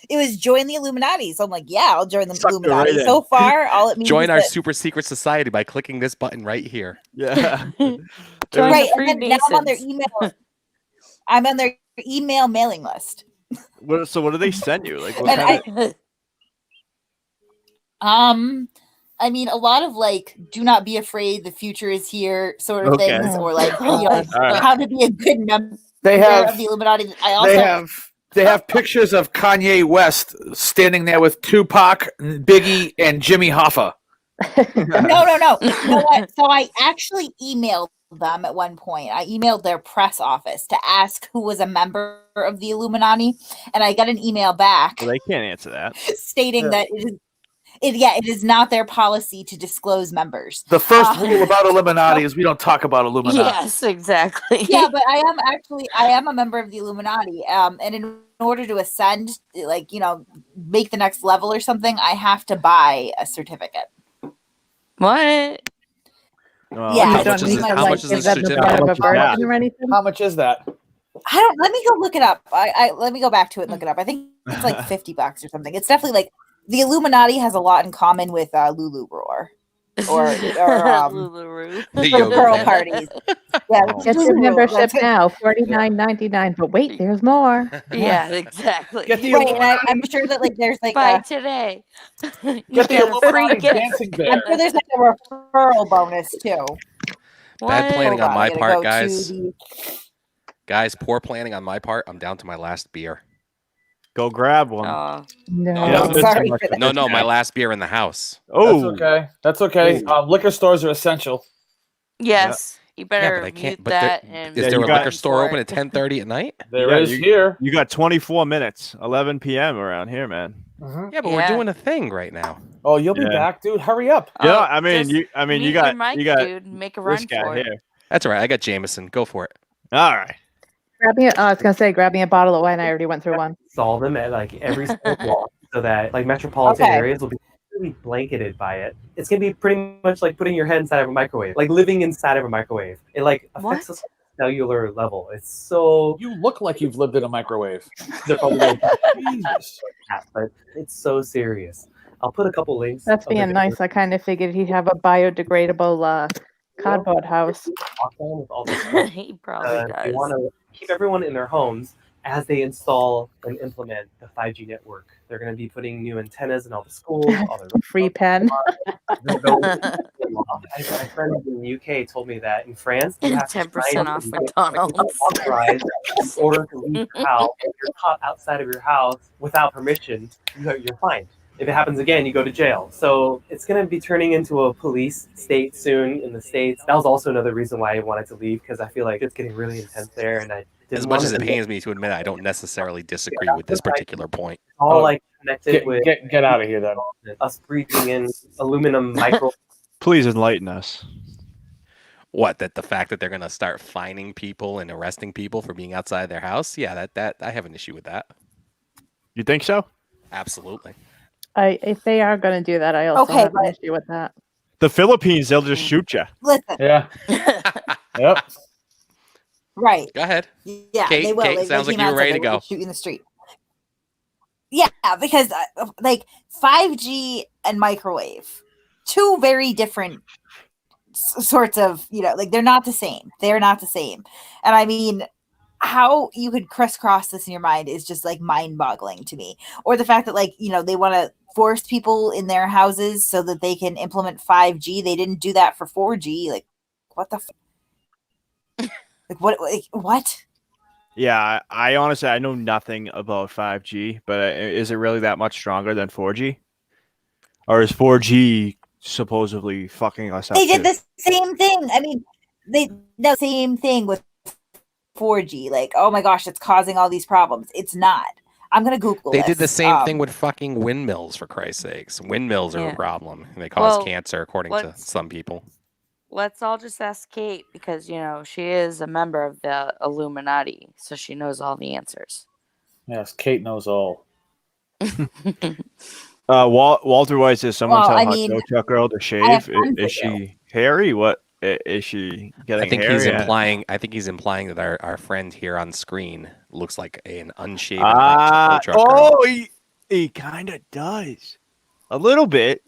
it was join the Illuminati. So I'm like, yeah, I'll join the Illuminati. Right so far, all it means join our that, super secret society by clicking this button right here. Yeah. Right, and then now I'm on their email. I'm on their email mailing list. So what do they send you? Like, what kind I mean, a lot of like, do not be afraid, the future is here, sort of things, or like, how to be a good member of the Illuminati. They have pictures of Kanye West standing there with Tupac, Biggie, and Jimmy Hoffa. No. You know what? So I actually emailed them at one point. I emailed their press office to ask who was a member of the Illuminati, and I got an email back. Well, they can't answer that. Stating that it is not their policy to disclose members. The first rule about Illuminati is we don't talk about Illuminati. Yes, exactly. Yeah, but I am a member of the Illuminati. And in order to ascend, like, make the next level or something, I have to buy a certificate. What? Yeah. How much is the certificate? How much is that? Let me go look it up. Let me go back to it and look it up. I think it's like $50 or something. It's definitely like, the Illuminati has a lot in common with Lulu Roar or Lulu Pearl parties. Yeah, get your membership now, $49.99. But wait, there's more. Yeah, exactly. And I'm sure that like there's like buy today. Get the free dancing bear. I'm sure there's like a referral bonus too. Bad planning on my part, guys. Guys, poor planning on my part. I'm down to my last beer. Go grab one. No, sorry. No, my last beer in the house. Oh, that's okay. Liquor stores are essential. Yes, you better but I can't. mute But that. is there a liquor store open at 10:30 at night? There is here. You got 24 minutes, 11 p.m. around here, man. Yeah, but we're doing a thing right now. Oh, you'll be back, dude. Hurry up. Yeah, I mean, you got dude, make a run this guy for it. here. That's all right. I got Jameson. Go for it. All right. I was gonna say, grab me a bottle of wine. I already went through one. Solve them at like every single block so that like metropolitan areas will be really blanketed by it. It's gonna be pretty much like putting your head inside of a microwave, like living inside of a microwave. It like affects us cellular level. It's so you look like you've lived in a microwave. Jesus, but it's so serious. I'll put a couple links. That's being nice. I kind of figured he'd have a biodegradable cardboard house. He probably does. They want to keep everyone in their homes as they install and implement the 5G network. They're going to be putting new antennas in all the schools. All the free pen. My friend in the UK told me that in France, you have 10% off McDonald's. Authorized in order to leave your house. If you're caught outside of your house without permission, you're fined. If it happens again, you go to jail. So it's going to be turning into a police state soon in the States. That was also another reason why I wanted to leave, because I feel like it's getting really intense there. And as much as it pains me to admit, I don't necessarily disagree with this particular point. All like connected with get out of here then. Us breathing in aluminum micro. Please enlighten us. What, that the fact that they're going to start fining people and arresting people for being outside their house? Yeah, that I have an issue with that. You think so? Absolutely. If they are going to do that, I also have an issue with that. The Philippines, they'll just shoot you. Listen. Yeah. Yep. Right. Go ahead. Yeah, Kate, they will. Kate, sounds like you're ready to go. Shoot you in the street. Yeah, because like 5G and microwave, two very different sorts of, like they're not the same. They're not the same. And I mean, how you could crisscross this in your mind is just like mind-boggling to me. Or the fact that like, they want to force people in their houses so that they can implement 5G. They didn't do that for 4G. Like, what the like what? Yeah, I honestly, I know nothing about 5G, but is it really that much stronger than 4G? Or is 4G supposedly fucking us up? They did the same thing. I mean, the same thing with 4G. Like, oh my gosh, it's causing all these problems. It's not. I'm gonna Google. They did the same thing with fucking windmills, for Christ's sakes. Windmills are a problem. They cause cancer, according to some people. Let's all just ask Kate because, you know, she is a member of the Illuminati, so she knows all the answers. Yes, Kate knows all. Walter White says, "Someone tell I mean, Hot Chuck Girl to shave. Is she hairy? What is she getting? I think hairy he's at? implying. I think he's implying that our friend here on screen looks like an unshaven. Hot Chuck Girl. He kind of does a little bit.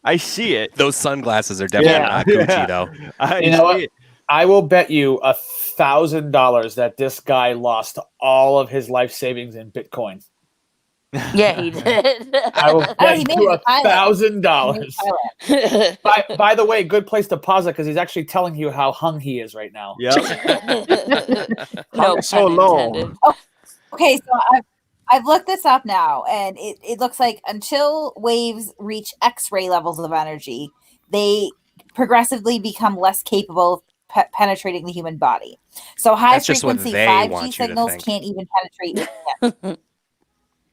I see it. Those sunglasses are definitely not Gucci, though. You know what? I will bet you $1,000 that this guy lost all of his life savings in Bitcoin. Yeah, he did. I will bet you $1,000. By the way, good place to pause it because he's actually telling you how hung he is right now. Yeah. No so low. Oh, okay, so I've looked this up now, and it looks like until waves reach X-ray levels of energy, they progressively become less capable of penetrating the human body. So high-frequency 5G signals can't even penetrate.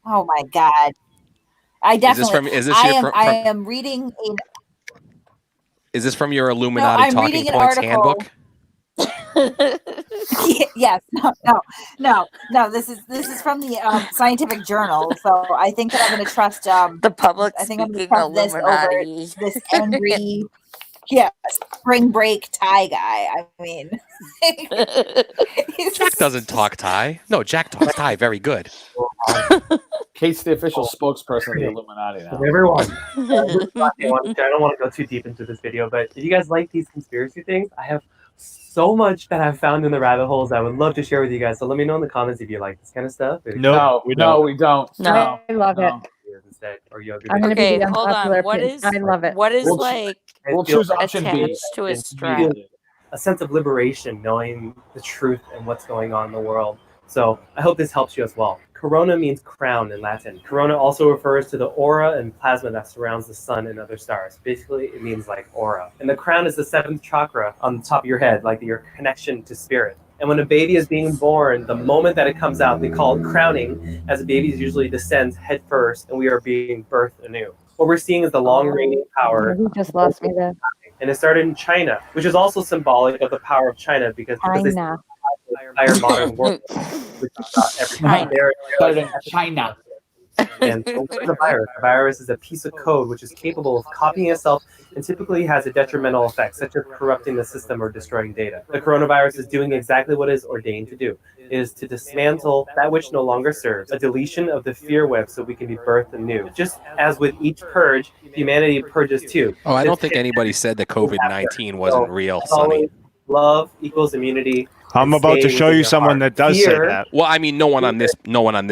Oh my God! I definitely. I am reading. Is this from your Illuminati Talking Points handbook? Yes. No. This is from the scientific journal. So I think that I'm going to trust the public. I think I'm going to trust this over this angry, spring break Thai guy. I mean, Jack doesn't talk Thai. No, Jack talks Thai very good. Kate's the official spokesperson of the Illuminati now. Everyone, I don't want to go too deep into this video, but if you guys like these conspiracy things, I have so much that I've found in the rabbit holes I would love to share with you guys. So let me know in the comments if you like this kind of stuff. No, we don't. No, I love it. I'm going to be the unpopular opinion. I love it. What is we'll choose option B. attached to a strap? A sense of liberation, knowing the truth and what's going on in the world. So I hope this helps you as well. Corona means crown in Latin. Corona also refers to the aura and plasma that surrounds the sun and other stars. Basically, it means like aura. And the crown is the 7th chakra on the top of your head, like your connection to spirit. And when a baby is being born, the moment that it comes out, they call it crowning, as a baby usually descends head first, and we are being birthed anew. What we're seeing is the long reigning power. You just lost me there. And it started in China, which is also symbolic of the power of China because they entire modern world. China. And the virus is a piece of code which is capable of copying itself and typically has a detrimental effect, such as corrupting the system or destroying data. The coronavirus is doing exactly what it is ordained to do. It is to dismantle that which no longer serves, a deletion of the fear web so we can be birthed anew. Just as with each purge, humanity purges too. Oh, I don't think anybody said that COVID-19 wasn't real, Sonny. Love equals immunity. I'm about to show you someone that does say that. Well, I mean, no one on this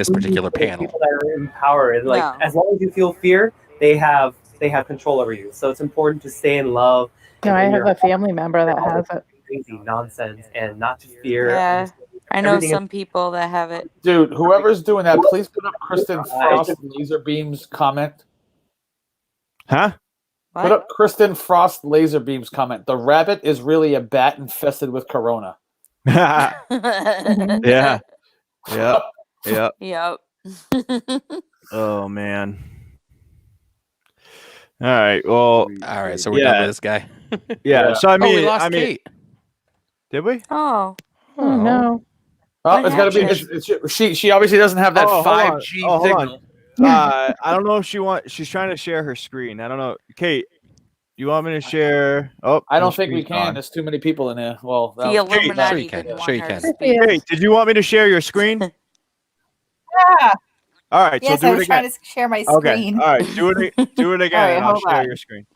particular panel. People that are in power, and as long as you feel fear, they have control over you. So it's important to stay in love. No, I have a family member that has it. Crazy nonsense, and not to fear. Yeah, I know some people that have it. Dude, whoever's doing that, please put up Kristen Frost laser beams comment. Huh? What? Put up Kristen Frost laser beams comment. The rabbit is really a bat infested with corona. Yeah. Yep. Oh man. All right. Well. All right. So we're done with this guy. Yeah. So I mean, we lost Kate. Did we? Oh no. Oh, it's got to be. She obviously doesn't have that 5G signal. I don't know if she's trying to share her screen. I don't know. Kate, you want me to share? Oh, I don't think we can. There's too many people in here. Well, the Illuminati. Sure you can. Hey, did you want me to share your screen? Yeah. All right. Yes, so do I it was again. trying to share my screen. Okay. All right. Do it again, Right, and I'll hold share on. your screen.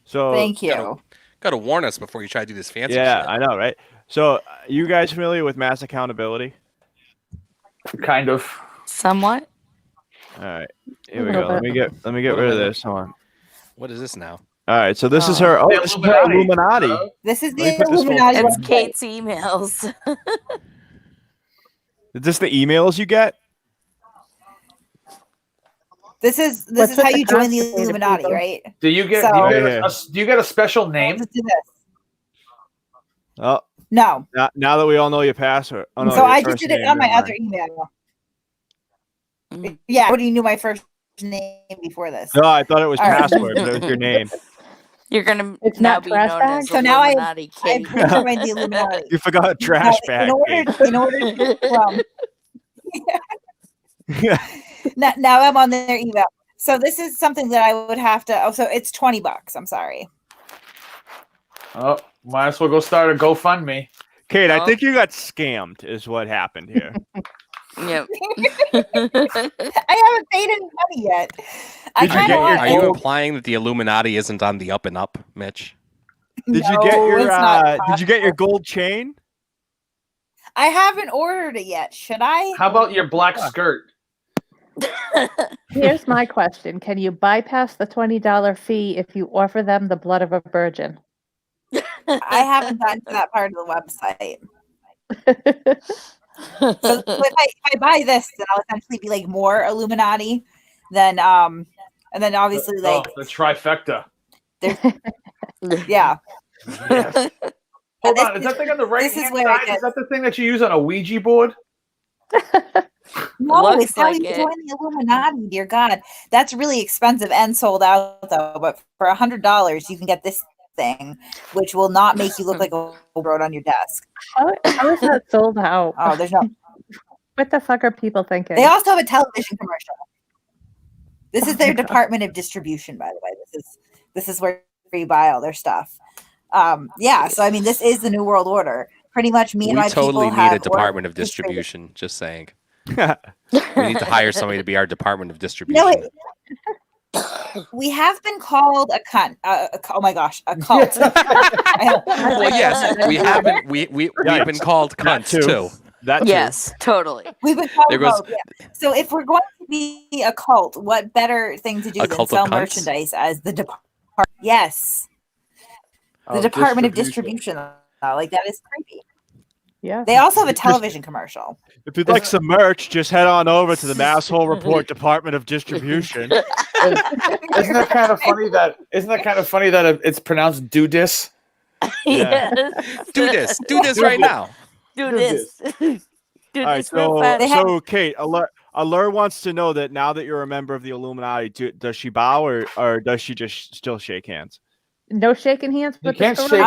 So Thank you. Got to warn us before you try to do this fancy shit. Yeah, I know, right? So, you guys familiar with mass accountability? Kind of. Somewhat. All right. Here we go. Let me get rid of this. Hold on. What is this now? All right. So this is her. Oh, this is her Illuminati. This is Let me the put this Illuminati. It's Kate's emails. Is this the emails you get? This is how you join the Illuminati, right? Do you get? So- do you get a special name? Let's do this. Oh. No. Now that we all know your password. Oh, no, So your I just first did it name, on my never other mind. email. Yeah, I already knew my first name before this. No, I thought it was All right. password, but it was your name. You're gonna It's now not be trash known bag? as So now I Illuminati Kate. joined the Illuminati. You forgot a trash bag. In order to now I'm on their email. So this is something that I would have to. Oh, so it's $20. I'm sorry. Oh, might as well go start a GoFundMe. Kate, I think you got scammed. Is what happened here. Yep. I haven't paid any money yet. Are you implying that the Illuminati isn't on the up and up, Mitch? Did you get your Did you get your gold chain? I haven't ordered it yet. Should I? How about your black skirt? Here's my question. Can you bypass the $20 fee if you offer them the blood of a virgin? I haven't gotten to that part of the website. So if I buy this, then I'll essentially be like more Illuminati than and then obviously like the trifecta. Yeah. Yes. Hold on, is that thing on the right hand side? Is that the thing that you use on a Ouija board? No, Looks it's how like you it. join the Illuminati, dear God. That's really expensive and sold out though. But for $100, you can get this thing, which will not make you look like a road on your desk. How is that sold out? Oh, there's no. What the fuck are people thinking? They also have a television commercial. This is their Department of Distribution, by the way. This is where you buy all their stuff. Yeah, so I mean, this is the New World Order. Pretty much, me and my totally people need a have Department of Distribution. Just saying. We need to hire somebody to be our Department of Distribution. We have been called a cunt. Oh my gosh, a cult. Well, yes, we haven't. We've been called cunts too. Yes, totally. We've been called There goes- both, yeah. So if we're going to be a cult, what better thing to do A than cult of sell cunts? merchandise as the department? Yes, the Department of Distribution. Like that is creepy. Yeah. They also have a television commercial. If you'd like some merch, just head on over to the Masshole Report Department of Distribution. Isn't that kind of funny that it's pronounced do dis? Yeah. Do this right now. Do this. Do All right, this real fast. so Kate, Allure wants to know that now that you're a member of the Illuminati, does she bow or does she just still shake hands? No shaking hands You with can't the shake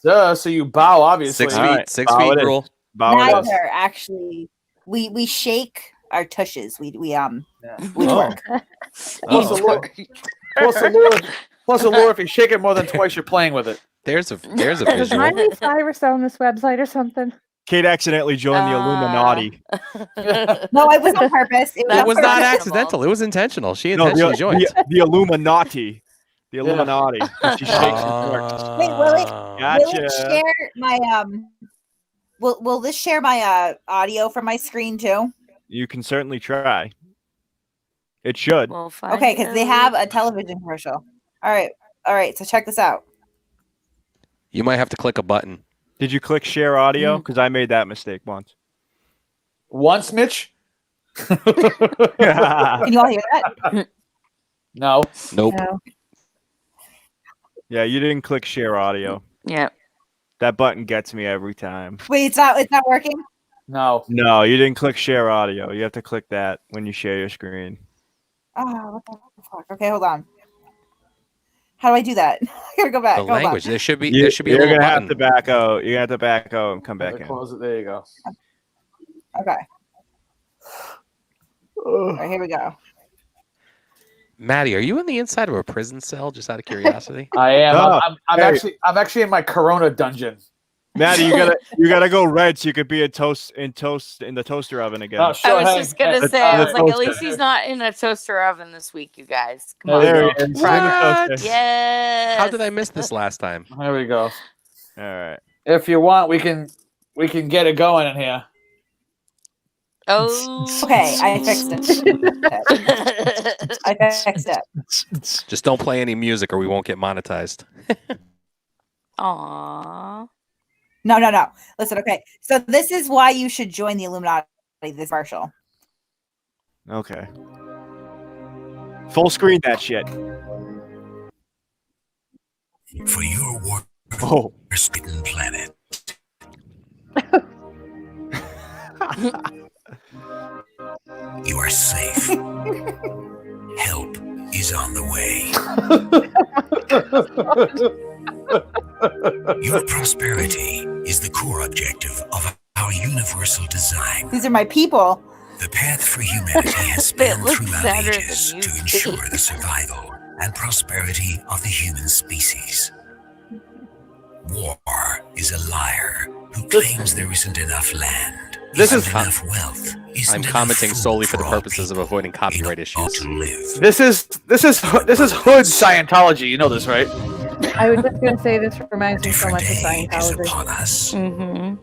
that, so you bow, obviously. 6 feet, All right, 6 bow feet it is. rule. Bow it is. Neither actually. We shake our tushes. We Oh. twerk. Plus, Allure, if you shake it more than twice, you're playing with it. There's a Does visual. Miley Cyrus own this website or something? Kate accidentally joined the Illuminati. No, it was on purpose. It was not purpose. accidental. It was intentional. She No, intentionally joined. the Illuminati. The Illuminati. She shakes and twerks. Wait, will it Gotcha. share my Will this share my audio from my screen too? You can certainly try. It should. We'll find Okay, because they out. have a television commercial. All right. So check this out. You might have to click a button. Did you click share audio? Because I made that mistake once. Once, Mitch? Can you all hear that? No. Nope. No. Yeah, you didn't click share audio. Yeah. That button gets me every time. Wait, it's not working. No. No, you didn't click share audio. You have to click that when you share your screen. Oh, what the fuck? Okay, hold on. How do I do that? I gotta go back. The Hold on. language. There should be a You're little gonna button. have to back out. You're gonna have to back out and come back in. Close it. There you go. Okay. All right, here we go. Maddie, are you in the inside of a prison cell? Just out of curiosity. I am. No. I'm actually in my Corona dungeon. Maddie, you gotta go red so you could be in the toaster oven again. Oh, sure. I was just gonna say, I was like, at toaster. least he's not in a toaster oven this week, you guys. Come on. There he is. What? Yes. How did I miss this last time? There we go. All right. If you want, we can get it going in here. Oh. Okay, I fixed it. I fixed it. Just don't play any music or we won't get monetized. Aww. No. Listen, okay. So this is why you should join the Illuminati. This commercial. Okay. Full screen that shit. For your Oh. war-smitten planet, You are safe. Help is on the way. Your prosperity is the core objective of our universal design. These are my people. The path for humanity has spanned throughout ages to ensure the survival and prosperity of the human species. War is a liar who claims there isn't enough land, isn't enough wealth. I'm commenting solely for the purposes of avoiding copyright issues. This is hood Scientology. You know this, right? I was just going to say this reminds me so much of Scientology. Mm-hmm.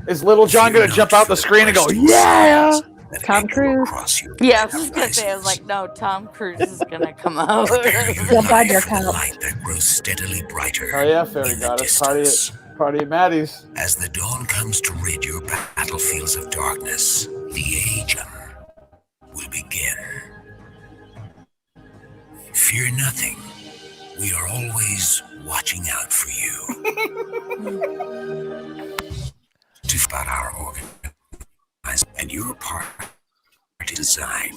Is Little John going to jump out the screen and go, yeah? Tom Cruise. Yeah, I was just gonna say, I was like, no, Tom Cruise is gonna come out. Jump on your couch. Light that grows steadily brighter. Oh yeah, fairy goddess. Party at Maddie's. As the dawn comes to rid your battlefields of darkness, the Aegon will begin. Fear nothing. We are always watching out for you. To spot our organization and your part in design,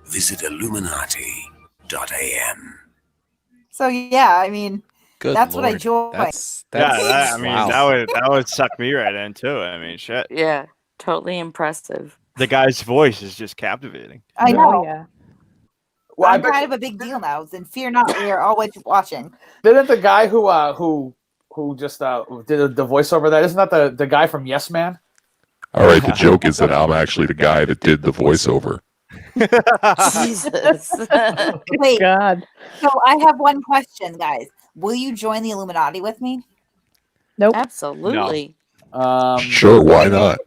visit Illuminati.am. So yeah, I mean, Good that's Lord. what I joined. That would suck me right in too. I mean, shit. Yeah, totally impressive. The guy's voice is just captivating. I know. Yeah. Well, I'm kind of a big deal now. And fear not, we are always watching. Didn't the guy who just did the voiceover that isn't that the guy from Yes Man? All right, the joke is that I'm actually the guy that did the voiceover. Jesus. Wait. God. So I have one question, guys. Will you join the Illuminati with me? Nope. Absolutely. Sure, why not?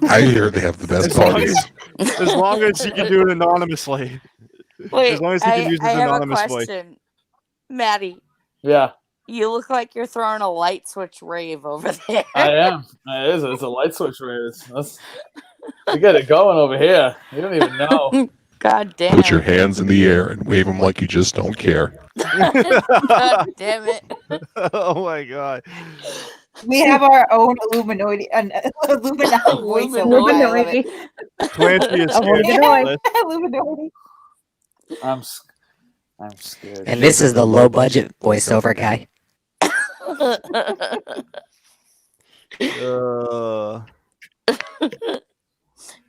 I hear they have the best parties. As long as you can do it anonymously. Wait, as long as you can use I his have a anonymous voice. question. Maddie, Yeah, you look like you're throwing a light switch rave over there. I am. It is. It's a light switch rave. You get it going over here. You don't even know. God damn. Put your hands in the air and wave them like you just don't care. God damn it. Oh my god. We have our own Illuminati voiceover. Clancy is scared Illuminati. shitless. Illuminati. I'm scared. And this is the low budget voiceover guy.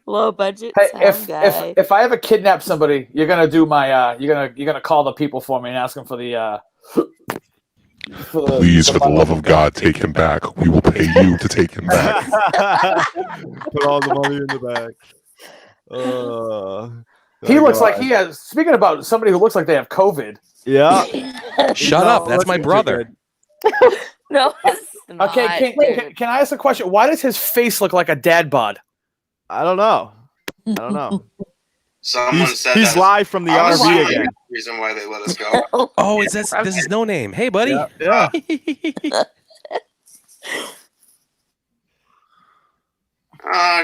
Low budget Hey, sound guy. if I ever kidnap somebody, you're gonna do my you're gonna call the people for me and ask them for the Please, for the love of God, take him back. We will pay you to take him back. Put all the money in the bag. He looks like he has. Speaking about somebody who looks like they have COVID. Yeah. Shut up. That's my brother. No, it's not, Okay, can I ask a question? Why does his face look like a dad bod? I don't know. Someone said he's live from the RV again. Reason why they let us go. Oh, is this is No Name? Hey, buddy. Yeah.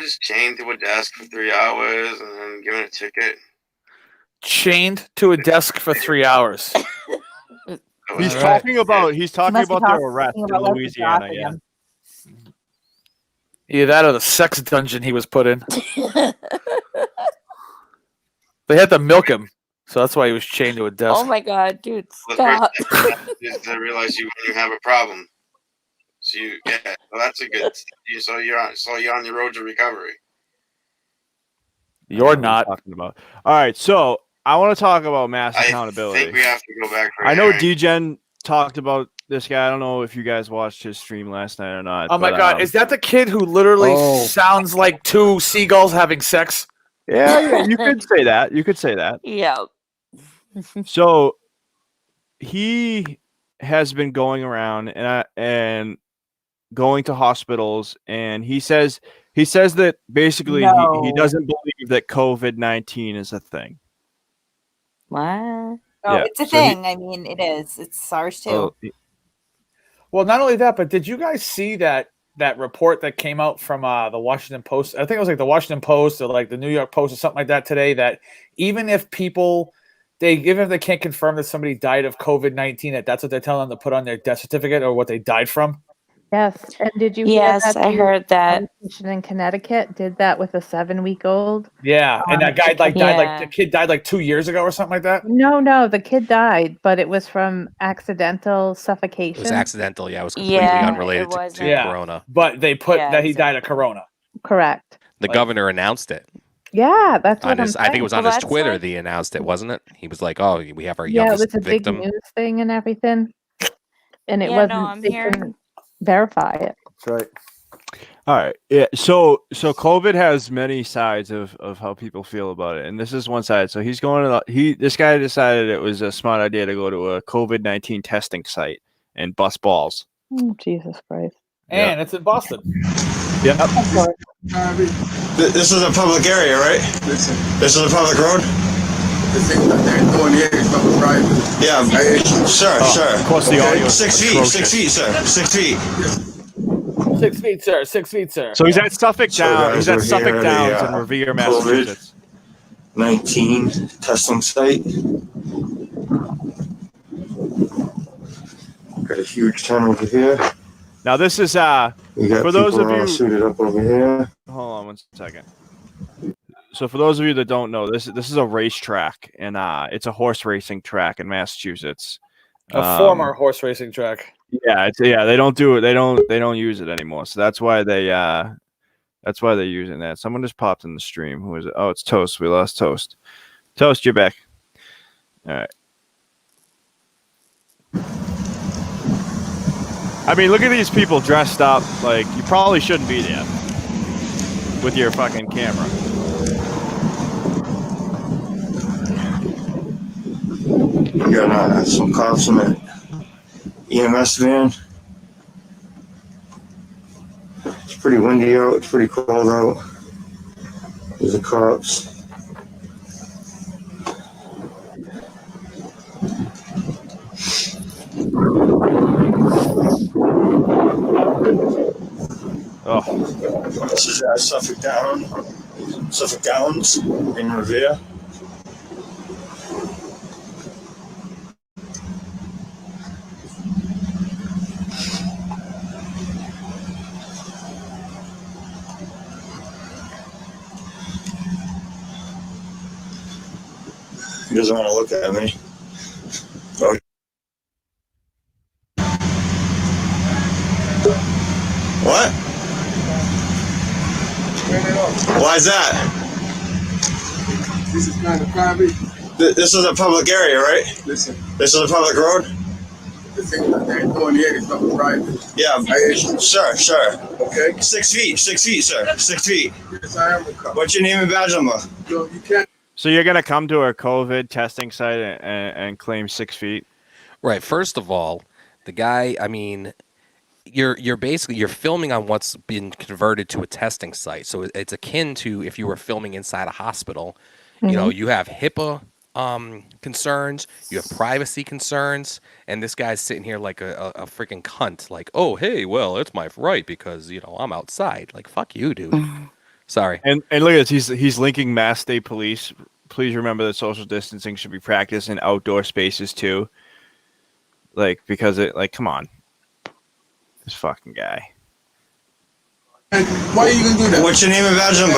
Just chained to a desk for 3 hours and then given a ticket. Chained to a desk for 3 hours. He's talking about their arrest in Louisiana. Yeah. Either that or the sex dungeon he was put in. They had to milk him, so that's why he was chained to a desk. Oh my god, dude, The stop. first thing is to realize when you have a problem. So well, that's a good. So you're on your road to recovery. You're not talking about. All right, so I want to talk about mass accountability. I think we have to go back. I know DGen talked about this guy. I don't know if you guys watched his stream last night or not. Oh my god, is that the kid who literally sounds like two seagulls having sex? Yeah, you could say that. You could say that. Yeah. So he has been going around and going to hospitals, and he says that basically he doesn't believe that COVID-19 is a thing. What? Oh, Yeah, it's a so thing. I mean, it is. It's SARS too. Well, not only that, but did you guys see that report that came out from the Washington Post? I think it was like the Washington Post or like the New York Post or something like that today, that even if they can't confirm that somebody died of COVID-19, that's what they're telling them to put on their death certificate or what they died from. Yes, and did you hear Yes, that I heard that. politician in Connecticut did that with a 7-week-old? Yeah, and that guy died Yeah. the kid died like 2 years ago or something like that. No, the kid died, but it was from accidental suffocation. It was accidental. Yeah, it was completely unrelated to corona. But they put that he died of corona. Correct. The governor announced it. Yeah, that's On what his, I'm saying. I think it was on his Twitter. They announced it, wasn't it? He was like, "Oh, we have our youngest it was a victim." big news thing and everything, and it Yeah, wasn't. no, I'm they hearing- couldn't verify it. That's right. All right. Yeah. So COVID has many sides of how people feel about it, and this is one side. So he's going to this guy decided it was a smart idea to go to a COVID-19 testing site and bust balls. Oh, Jesus Christ! And it's in Boston. Yep. This is a public area, right? This is a public road. The thing that they're doing here is not private. Yeah, sure. Of course, the audio is 6 feet, atrocious. 6 feet, sir. 6 feet. 6 feet, sir. 6 feet, sir. So he's at Suffolk Downs. He's at we're Suffolk here at Downs a, in Revere, Massachusetts. COVID-19 testing site. Got a huge tent over here. Now this is We got for those of people all you suited up over here. Hold on one second. So for those of you that don't know, this is a racetrack, and it's a horse racing track in Massachusetts. A former horse racing track. Yeah, they don't do it. They don't use it anymore. So that's why they're using that. Someone just popped in the stream. Who is it? Oh, it's Toast. We lost Toast. Toast, you're back. All right. I mean, look at these people dressed up. Like, you probably shouldn't be there with your fucking camera. We got some cops in the EMS van. It's pretty windy out. It's pretty cold out. There's the cops. Oh. This is Suffolk Downs in Revere. He doesn't want to look at me. Oh. What? Why is that? This is kind of private. This is a public area, right? Listen. This is a public road? The thing that they're doing here is not private. Yeah, sure. Okay. 6 feet, sir. 6 feet. Yes, I am a cop. What's your name and badge number? No, you can't. So you're gonna come to a COVID testing site and claim 6 feet? Right. First of all, the guy. I mean, you're basically filming on what's been converted to a testing site. So it's akin to if you were filming inside a hospital. You know, you have HIPAA concerns, you have privacy concerns, and this guy's sitting here like a freaking cunt. Like, oh hey, well it's my right because I'm outside. Like, fuck you, dude. Sorry. And look at this. He's linking Mass State Police. Please remember that social distancing should be practiced in outdoor spaces too. Like, because come on. This fucking guy. Why are you gonna do that? What's your name and badge number?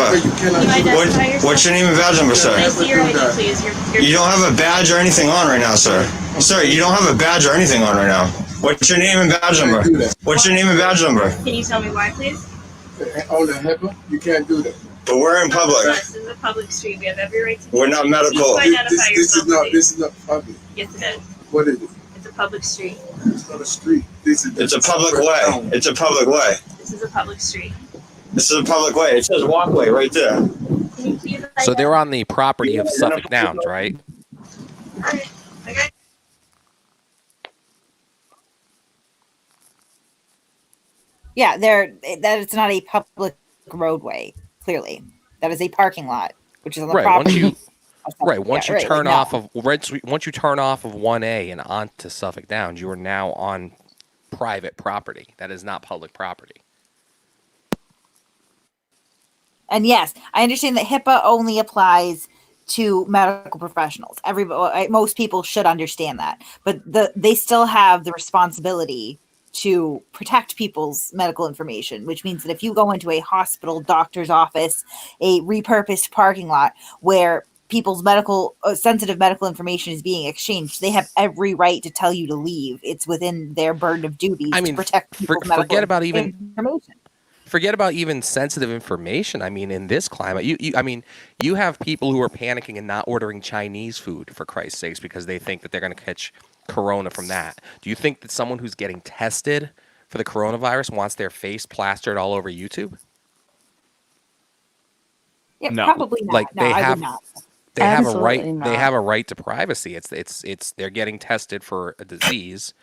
What's your name and badge number, sir? Can I see your ID, please? You don't have a badge or anything on right now, sir. Sir, you don't have a badge or anything on right now. What's your name and badge number? What's your name and badge number? Can you tell me why, please? On the HIPAA, you can't do that. But we're in public. This is a public street. We have every right to. We're not medical. Please identify yourself, please. This is not public. Yes, it is. What is it? It's a public street. It's not a street. It's a public way. It's a public way. This is a public street. This is a public way. It says walkway right there. Can you please So they're on the property of Suffolk Downs, right? Okay. Yeah, that it's not a public roadway. Clearly, that is a parking lot, which is on the property. Once you turn off of 1A and onto Suffolk Downs, you are now on private property. That is not public property. And yes, I understand that HIPAA only applies to medical professionals. Most people should understand that, but they still have the responsibility to protect people's medical information, which means that if you go into a hospital, doctor's office, a repurposed parking lot where people's sensitive medical information is being exchanged, they have every right to tell you to leave. It's within their burden of duty to protect people's medical information. Forget about even sensitive information. I mean, in this climate, you have people who are panicking and not ordering Chinese food, for Christ's sakes, because they think that they're going to catch corona from that. Do you think that someone who's getting tested for the coronavirus wants their face plastered all over YouTube? Yeah, no. Probably not. Like no, they I have, would not. they have a right. Absolutely not. They have a right to privacy. It's they're getting tested for a disease.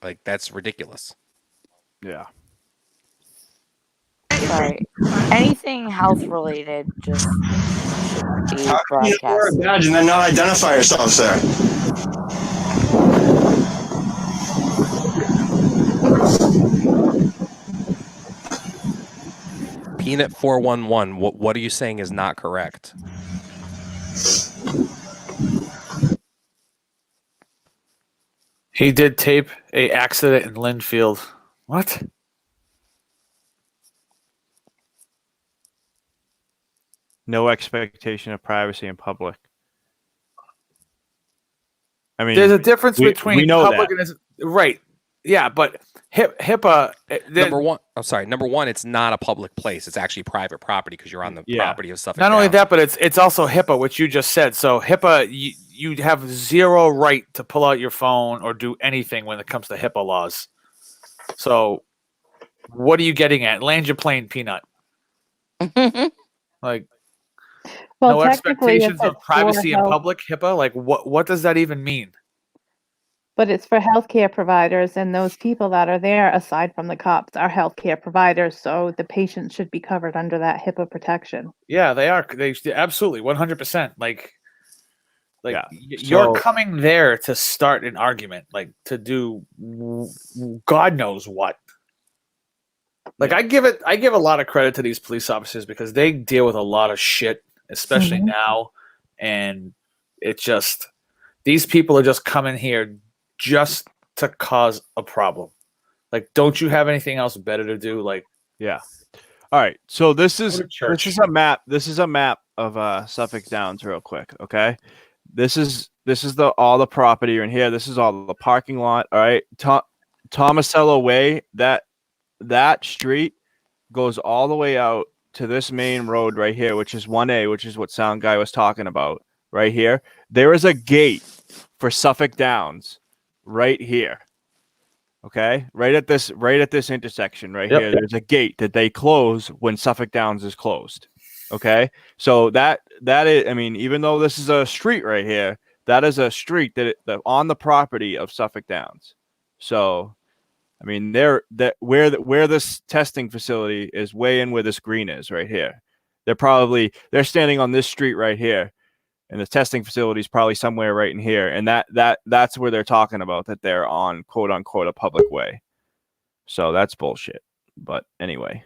Like that's ridiculous. Yeah. Sorry. Anything health related just shouldn't be broadcast. Wear a badge and then not identify yourself, sir. Peanut 411. What are you saying is not correct? He did tape a accident in Linfield. What? No expectation of privacy in public. I mean, there's a difference between public that. and right. Yeah, but HIPAA. Number one, it's not a public place. It's actually private property because you're on the property of Suffolk. Not only that, but it's also HIPAA, which you just said. So HIPAA, you have zero right to pull out your phone or do anything when it comes to HIPAA laws. So, what are you getting at? Land your plane, Peanut. Like, no expectations of privacy in public, HIPAA. Like, what does that even mean? But it's for healthcare providers, and those people that are there, aside from the cops, are healthcare providers. So the patients should be covered under that HIPAA protection. Yeah, they are. They absolutely 100%. Like you're coming there to start an argument, like to do God knows what. Like I give a lot of credit to these police officers because they deal with a lot of shit, especially now, and it just these people are just coming here just to cause a problem. Like, don't you have anything else better to do? Like, yeah. All right. So this is a map. This is a map of Suffolk Downs, real quick. Okay. This is all the property in here. This is all the parking lot. All right. Tomasello Way. That street goes all the way out to this main road right here, which is 1A, which is what Sound Guy was talking about right here. There is a gate for Suffolk Downs right here. Okay, right at this intersection right here. There's a gate that they close when Suffolk Downs is closed. Okay, so that is, I mean, even though this is a street right here, that is a street that on the property of Suffolk Downs. So, I mean, where this testing facility is way in where this green is right here. They're standing on this street right here. And the testing facility is probably somewhere right in here, and that's where they're talking about that they're on quote unquote a public way. So that's bullshit. But anyway,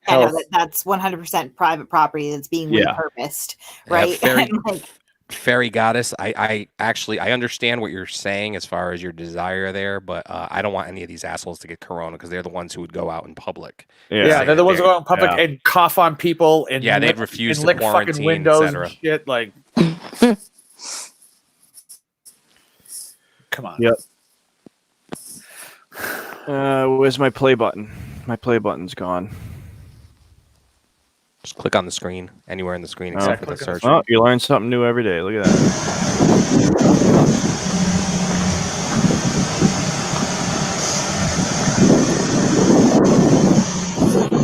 I know that's 100% private property that's being repurposed, right? Fairy Goddess, I understand what you're saying as far as your desire there, but I don't want any of these assholes to get corona because they're the ones who would go out in public. Yeah, they're the ones who go out in public and cough on people and they'd refuse to lick quarantine, fucking windows etc. and shit. Like, come on. Yep. Where's my play button? My play button's gone. Just click on the screen, anywhere in the screen except for the search. Oh, you learn something new every day. Look at that.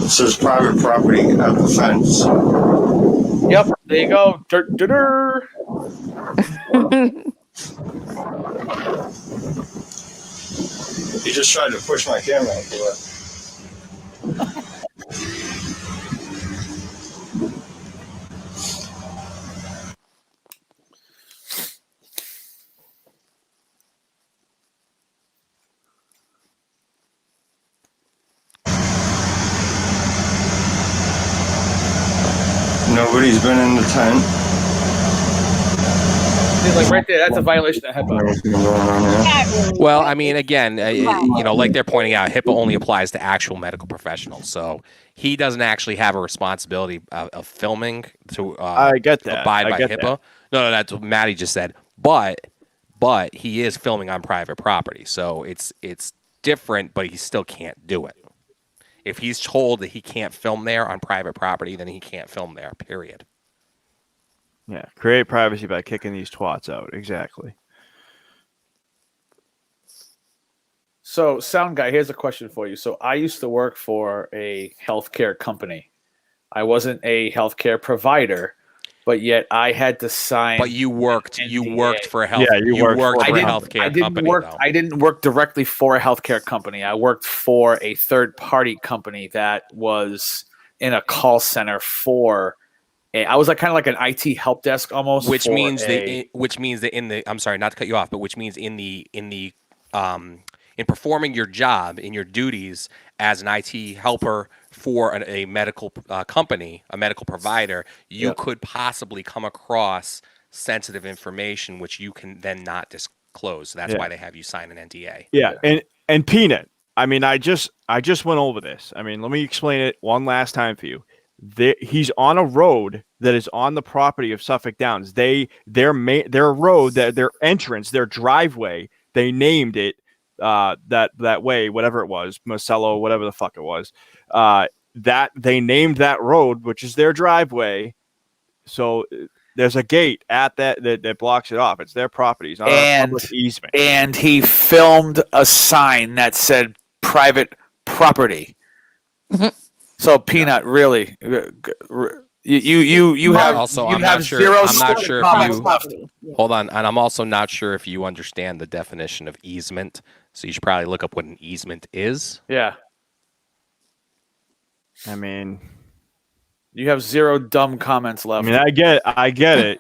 It says private property at the fence. Yep, there you go. You just tried to push my camera into it. Nobody's been in the tent. Like right there, that's a violation of HIPAA. Well, I mean, again, like they're pointing out, HIPAA only applies to actual medical professionals. So he doesn't actually have a responsibility of filming to I get that. abide by HIPAA. That. No, that's what Maddie just said. But he is filming on private property, so it's different. But he still can't do it. If he's told that he can't film there on private property, then he can't film there. Period. Yeah, create privacy by kicking these twats out. Exactly. So, Sound Guy, here's a question for you. So, I used to work for a healthcare company. I wasn't a healthcare provider, but yet I had to sign. But you worked for a health. Yeah, you worked for a healthcare company. I didn't work directly for a healthcare company. I worked for a third-party company that was in a call center for. I was like kind of like an IT help desk almost. Which means that in the, I'm sorry, not to cut you off, but which means in performing your job, in your duties as an IT helper for a medical company, a medical provider, you could possibly come across sensitive information which you can then not disclose. So that's why they have you sign an NDA. Yeah, and Peanut. I mean, I just went over this. I mean, let me explain it one last time for you. He's on a road that is on the property of Suffolk Downs. Their road, their entrance, their driveway, they named it that way, whatever it was, Marcello, whatever the fuck it was. That they named that road, which is their driveway. So there's a gate at that blocks it off. It's their property. It's not a public easement. And he filmed a sign that said private property. So Peanut, really, you have also. You I'm have not sure. zero. I'm not sure if you left. Hold on, and I'm also not sure if you understand the definition of easement. So you should probably look up what an easement is. Yeah. I mean, you have zero dumb comments left. I mean, I get it.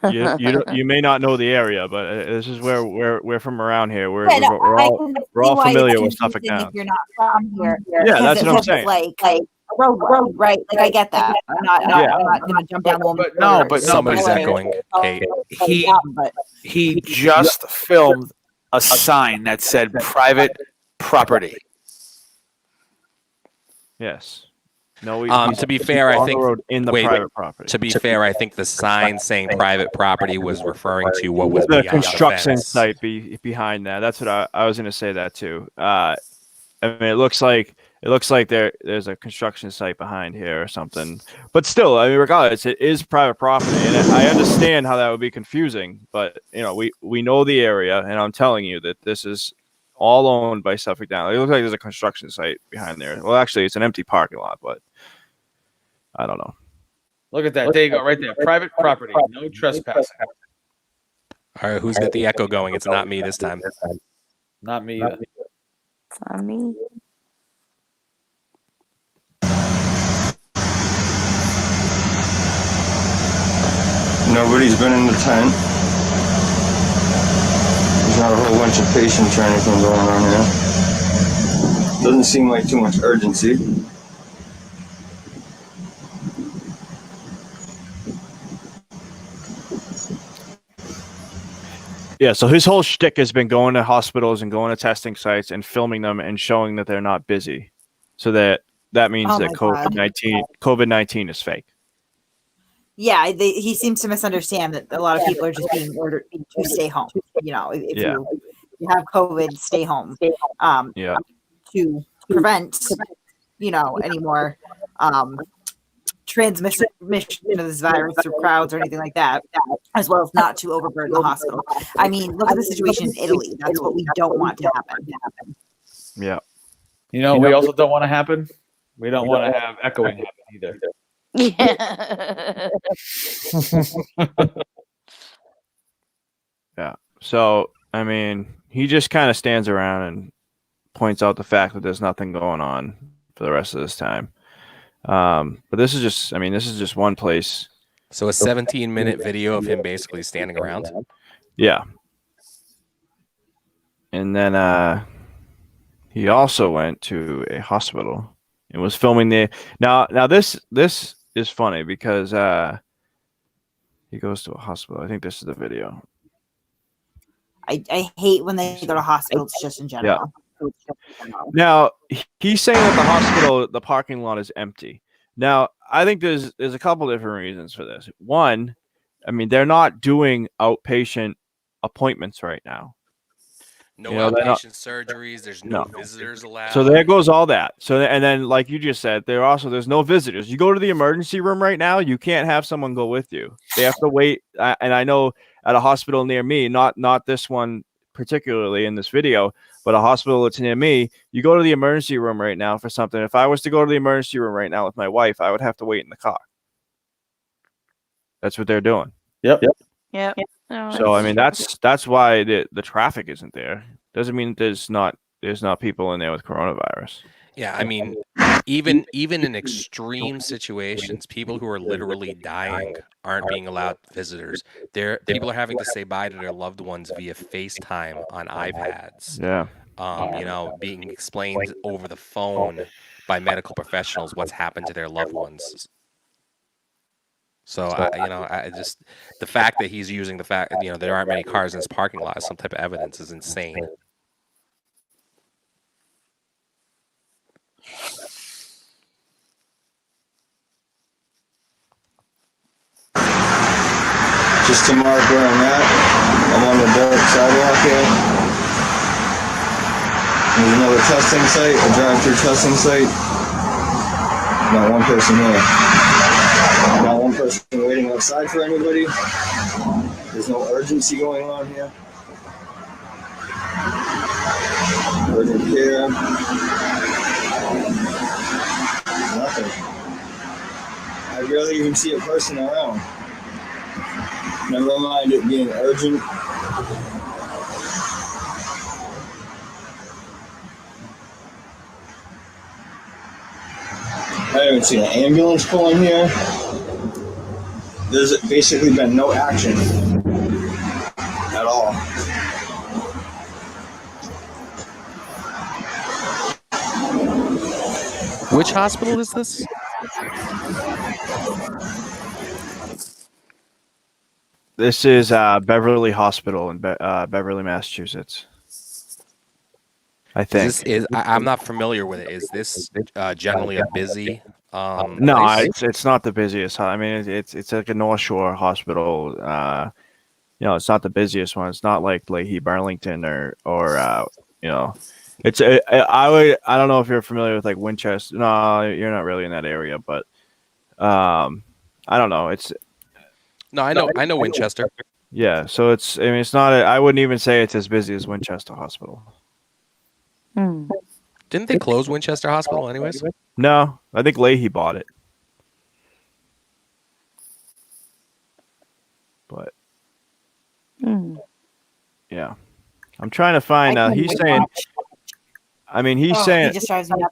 You may not know the area, but this is where we're from around here. We're all familiar with Suffolk Downs. If you're not from here, yeah, that's what I'm saying. Like a road, right? Like I get that. I'm not gonna jump down the But somebody's echoing. Kate. He just filmed a sign that said private property. Yes. No. To be fair, I think private property. To be fair, I think the sign saying private property was referring to what was the beyond construction the fence. site behind that. That's what I was going to say that too. I mean, it looks like there's a construction site behind here or something. But still, I mean, regardless, it is private property, and I understand how that would be confusing. But we know the area, and I'm telling you that this is all owned by Suffolk Downs. It looks like there's a construction site behind there. Well, actually, it's an empty parking lot, but I don't know. Look at that. There you go, right there. Private property. No trespassing. All right, who's got the echo going? It's not me this time. Not me either. It's not me. Nobody's been in the tent. There's not a whole bunch of patients or anything going on here. Doesn't seem like too much urgency. Yeah, so his whole shtick has been going to hospitals and going to testing sites and filming them and showing that they're not busy. So that means that COVID-19 is fake. Yeah, he seems to misunderstand that a lot of people are just being ordered to stay home. If you have COVID, stay home. To prevent, any more transmission of this virus through crowds or anything like that, as well as not to overburden the hospital. I mean, look at the situation in Italy. That's what we don't want to happen. Yeah. We also don't want to happen. We don't want to have echoing happen either. Yeah. Yeah. So, I mean, he just kind of stands around and points out the fact that there's nothing going on for the rest of this time. But this is just one place. So a 17-minute video of him basically standing around. Yeah. And then he also went to a hospital and was filming there. Now this is funny because he goes to a hospital. I think this is the video. I hate when they go to hospitals just in general. Now he's saying that the hospital, the parking lot is empty. Now I think there's a couple different reasons for this. One, I mean, they're not doing outpatient appointments right now. No outpatient surgeries. There's no visitors allowed. So there goes all that. So and then, like you just said, there's no visitors. You go to the emergency room right now, you can't have someone go with you. They have to wait. And I know at a hospital near me, not this one particularly in this video, but a hospital that's near me, you go to the emergency room right now for something. If I was to go to the emergency room right now with my wife, I would have to wait in the car. That's what they're doing. Yep. No, So I mean, that's why the traffic isn't there. Doesn't mean there's not people in there with coronavirus. Yeah, I mean, even in extreme situations, people who are literally dying aren't being allowed visitors. People are having to say bye to their loved ones via FaceTime on iPads. Yeah. Being explained over the phone by medical professionals what's happened to their loved ones. So I just the fact that he's using the fact there aren't many cars in this parking lot as some type of evidence is insane. Just to mark where I'm at, I'm on the dark sidewalk here. There's another testing site, a drive-through testing site. Not one person here. Not one person waiting outside for anybody. There's no urgency going on here. Urgent care. Nothing. I rarely even see a person around. Never mind it being urgent. I haven't seen an ambulance pull in here. There's basically been no action at all. Which hospital is this? This is Beverly Hospital in Beverly, Massachusetts. I think. I'm not familiar with it. Is this generally a busy? No, place? it's not the busiest. I mean, it's like a North Shore hospital. It's not the busiest one. It's not like Leahy Burlington or it's I don't know if you're familiar with like Winchester. No, you're not really in that area, but I don't know. No, I know Winchester. Yeah, so it's not. I wouldn't even say it's as busy as Winchester Hospital. Didn't they close Winchester Hospital anyways? No, I think Leahy bought it. But yeah, I'm trying to find out. He's saying. I mean, he's saying. He just drives me up.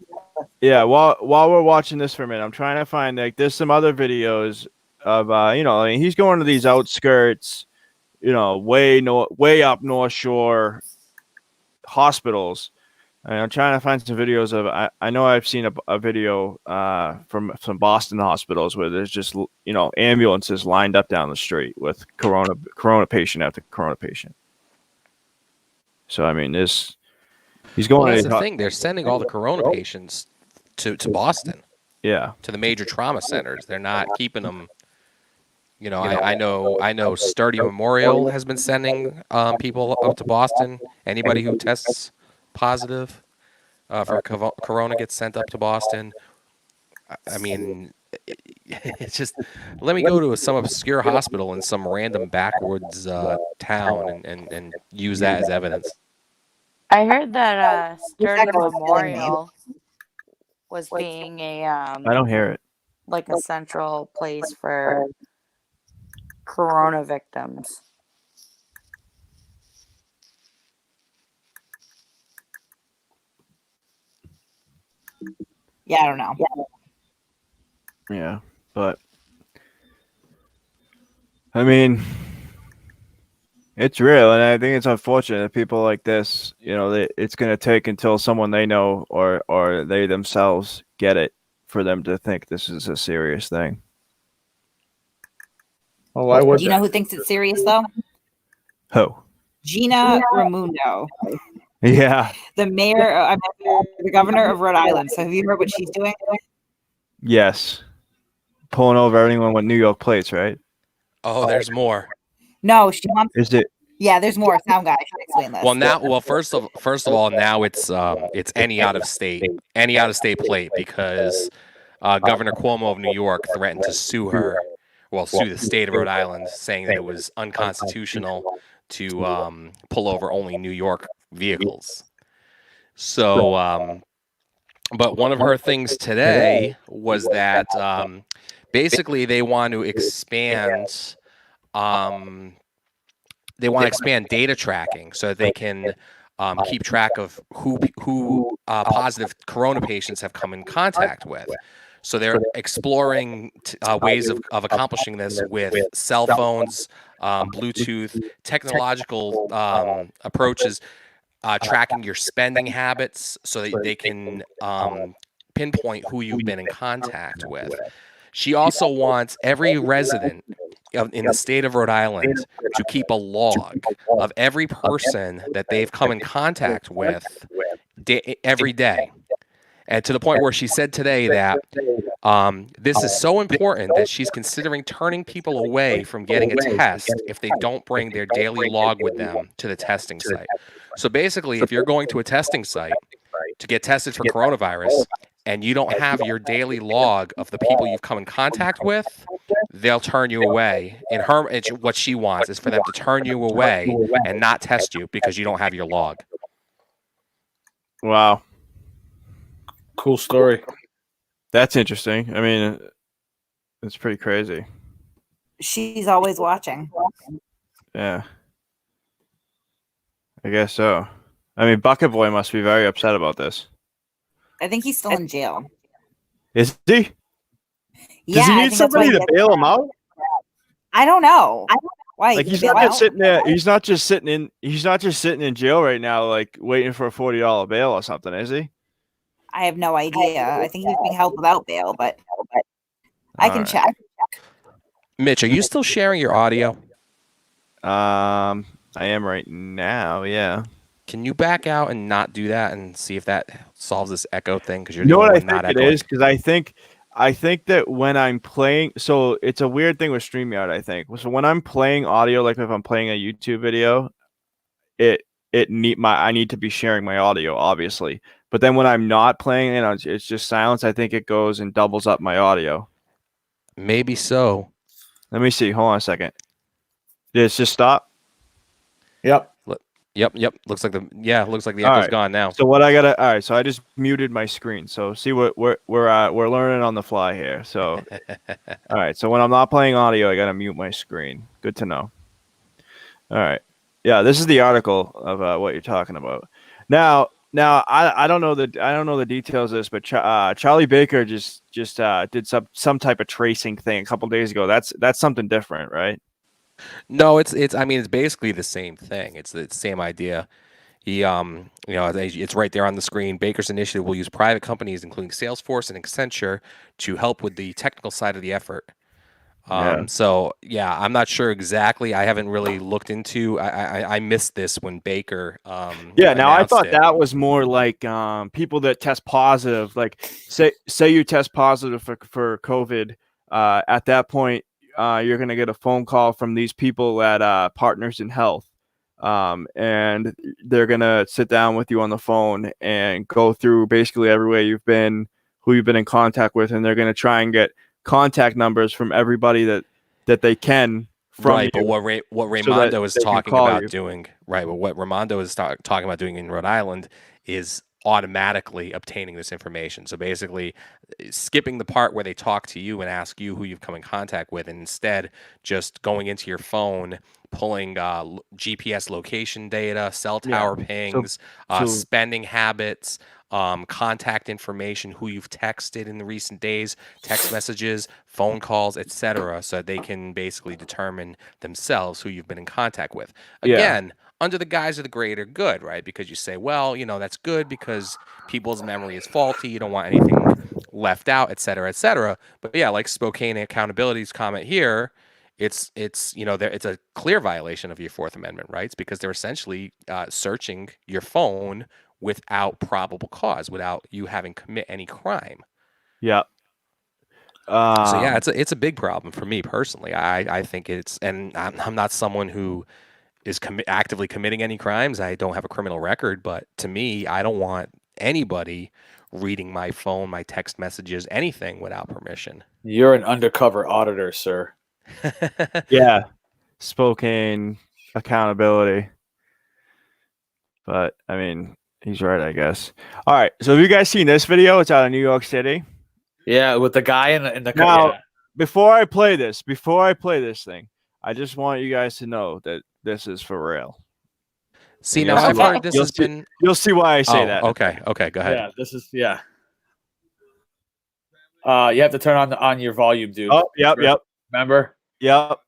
Yeah, while we're watching this for a minute, I'm trying to find there's some other videos of I mean, he's going to these outskirts, way up North Shore hospitals. And I'm trying to find some videos of. I know I've seen a video from some Boston hospitals where there's just ambulances lined up down the street with corona patient after corona patient. So I mean, he's going. Well, that's the thing. They're sending all the corona patients to Boston. Yeah. To the major trauma centers. They're not keeping them. I know Sturdy Memorial has been sending people up to Boston. Anybody who tests positive for corona gets sent up to Boston. I mean, it's just let me go to some obscure hospital in some random backwoods town and use that as evidence. I heard that Sturdy Memorial was being I don't hear it. like a central place for corona victims. Yeah, I don't know. Yeah, but I mean, it's real, and I think it's unfortunate that people like this, it's going to take until someone they know or they themselves get it for them to think this is a serious thing. Oh, why would Do you know who thinks it's serious though? Who? Gina Raimondo, Yeah. the the governor of Rhode Island. So have you heard what she's doing? Yes. Pulling over everyone with New York plates, right? Oh, there's more. No, she wants. Is it? Yeah, there's more. Sound guy should explain this. Well, first of all, now it's any out of state plate because Governor Cuomo of New York threatened to sue her. Well, sue the state of Rhode Island, saying that it was unconstitutional to pull over only New York vehicles. So, but one of her things today was that basically they want to expand. They want to expand data tracking so that they can keep track of who positive corona patients have come in contact with. So they're exploring ways of accomplishing this with cell phones, Bluetooth, technological approaches, tracking your spending habits so that they can pinpoint who you've been in contact with. She also wants every resident in the state of Rhode Island to keep a log of every person that they've come in contact with every day. And to the point where she said today that this is so important that she's considering turning people away from getting a test if they don't bring their daily log with them to the testing site. So basically, if you're going to a testing site to get tested for coronavirus and you don't have your daily log of the people you've come in contact with, they'll turn you away. What she wants is for them to turn you away and not test you because you don't have your log. Wow. Cool story. That's interesting. I mean, it's pretty crazy. She's always watching. Yeah. I guess so. I mean, Bucket Boy must be very upset about this. I think he's still in jail. Is he? Yeah, Does he need somebody to bail him out? I don't know. Why? Like he's not just sitting there. He's not just sitting in. He's not just sitting in jail right now, like waiting for a $40 bail or something, is he? I have no idea. I think he's being held without bail, but I can check. Mitch, are you still sharing your audio? I am right now. Yeah. Can you back out and not do that and see if that solves this echo thing? Because you're You know what I not think it is? Because I think that when I'm playing, so it's a weird thing with StreamYard. I think so when I'm playing audio, like if I'm playing a YouTube video, I need to be sharing my audio, obviously. But then when I'm not playing it, it's just silence. I think it goes and doubles up my audio. Maybe so. Let me see. Hold on a second. Did it just stop? Yep. Yep. Looks like the echo's gone now. So what I gotta all right, so I just muted my screen. So see what we're learning on the fly here. So all right, so when I'm not playing audio, I gotta mute my screen. Good to know. All right. Yeah, this is the article of what you're talking about. Now I don't know the details of this, but Charlie Baker just did some type of tracing thing a couple days ago. That's something different, right? No, it's basically the same thing. It's the same idea. He it's right there on the screen. Baker's initiative will use private companies, including Salesforce and Accenture, to help with the technical side of the effort. So yeah, I'm not sure exactly. I haven't really looked into. I missed this when Baker. Now I thought that was more like people that test positive. Like say you test positive for COVID. At that point, you're gonna get a phone call from these people at Partners in Health, and they're gonna sit down with you on the phone and go through basically everywhere you've been, who you've been in contact with, and they're gonna try and get contact numbers from everybody that they can from right. you, But what Raimondo is talking about doing, right? But what Raimondo is talking about doing in Rhode Island is automatically obtaining this information. So basically skipping the part where they talk to you and ask you who you've come in contact with, and instead just going into your phone, pulling GPS location data, cell tower pings, spending habits, contact information, who you've texted in the recent days, text messages, phone calls, etc., so that they can basically determine themselves who you've been in contact with. Again, under the guise of the greater good, right? Because you say, well, that's good because people's memory is faulty. You don't want anything left out, etc., etc. But yeah, like Spokane Accountability's comment here, it's it's a clear violation of your Fourth Amendment rights because they're essentially searching your phone without probable cause, without you having commit any crime. Yeah. So yeah, it's a big problem for me personally. I think it's, and I'm not someone who is actively committing any crimes. I don't have a criminal record, but to me, I don't want anybody reading my phone, my text messages, anything without permission. You're an undercover auditor, sir. Yeah. Spokane accountability. But I mean, he's right, I guess. All right. So have you guys seen this video? It's out of New York City. Yeah, with the guy in the now. yeah. Before I play this thing, I just want you guys to know that this is for real. See, now I've heard this has been. You'll see why I say that. Okay. Okay. Go ahead. Yeah, this is You have to turn on your volume, dude. Oh, yep. Remember? Yep.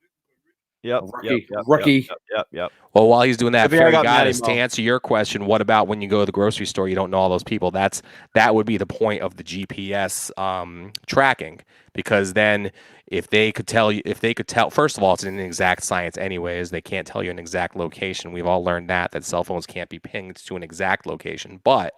Rookie. Yep. Well, while he's doing that, Fairy Goddess, to Mo. answer your question, what about when you go to the grocery store, you don't know all those people? That would be the point of the GPS tracking, because then if they could tell, first of all, it's an exact science anyways. They can't tell you an exact location. We've all learned that cell phones can't be pinged to an exact location. But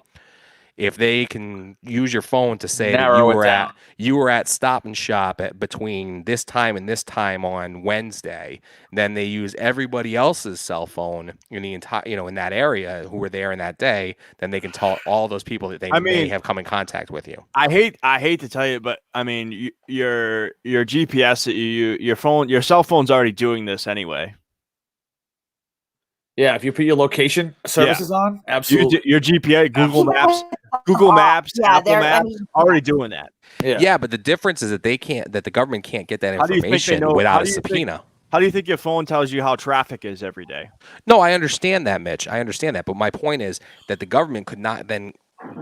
if they can use your phone to say that you were at Stop and Shop between this time and this time on Wednesday, then they use everybody else's cell phone in the entire, in that area who were there in that day. Then they can tell all those people that they may have come in contact with you. I hate to tell you, but I mean, your GPS that your cell phone's already doing this anyway. Yeah, if you put your location services on, absolutely. Your GPS, Google Maps, Apple Maps, already doing that. Yeah, but the difference is that the government can't get that information without a subpoena. How do you think your phone tells you how traffic is every day? No, I understand that, Mitch. I understand that. But my point is that the government could not then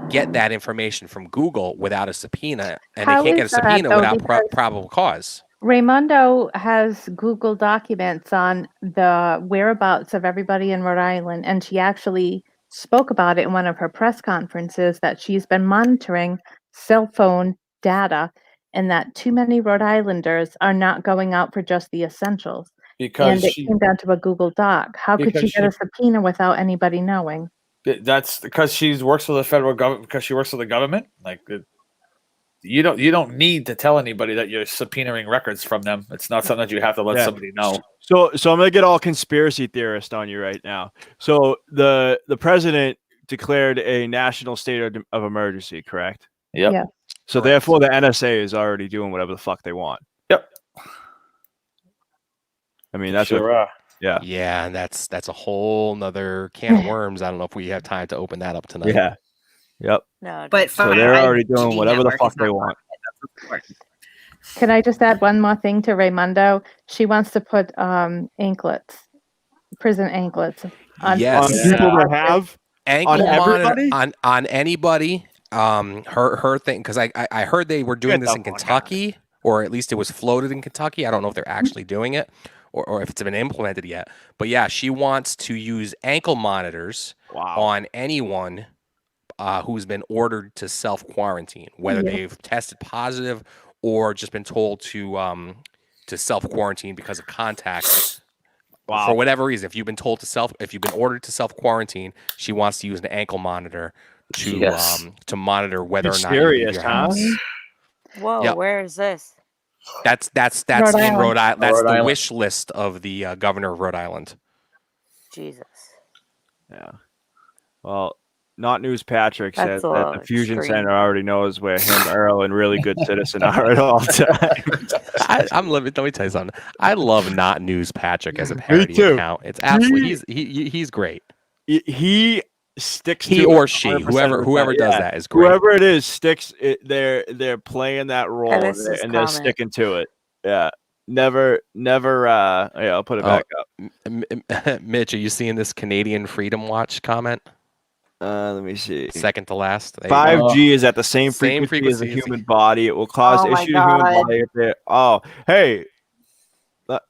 get that information from Google without a subpoena, and they can't get a subpoena without probable cause. Raimondo has Google documents on the whereabouts of everybody in Rhode Island, and she actually spoke about it in one of her press conferences that she's been monitoring cell phone data and that too many Rhode Islanders are not going out for just the essentials. And it came down to a Google Doc. How could she get a subpoena without anybody knowing? That's because she works for the federal government, because she works for the government. You don't need to tell anybody that you're subpoenaing records from them. It's not something that you have to let somebody know. So I'm gonna get all conspiracy theorist on you right now. So the president declared a national state of emergency, correct? Yep. Yeah. So therefore, the NSA is already doing whatever the fuck they want. Yep. I mean, that's Yeah, and that's a whole nother can of worms. I don't know if we have time to open that up tonight. Yeah. Yep. No, but so they're already doing whatever the fuck they want. Can I just add one more thing to Raimondo? She wants to put anklets, prison anklets on people that have ankle monitor on anybody. Her thing, because I heard they were doing this in Kentucky, or at least it was floated in Kentucky. I don't know if they're actually doing it or if it's been implemented yet. But yeah, she wants to use ankle monitors on anyone who's been ordered to self-quarantine, whether they've tested positive or just been told to self-quarantine because of contact. For whatever reason, if you've been ordered to self-quarantine, she wants to use an ankle monitor to monitor whether or not you leave your house. Whoa, where is this? That's in Rhode Island. That's the wish list of the governor of Rhode Island. Jesus. Yeah. Well, Not News Patrick said That's that the Fusion Center already knows where him, Earl, and Really Good Citizen are at all times. Let me tell you something. I love Not News Patrick as a parody account. It's absolutely he's great. He sticks to he or she, whoever does that is great. Whoever it is sticks. They're playing that role and they're sticking to it. Yeah. Never. I'll put it back up. Mitch, are you seeing this Canadian Freedom Watch comment? Let me see. Second to last. 5G is at the same frequency as the human body. It will cause issues in the human body if they. Oh, hey.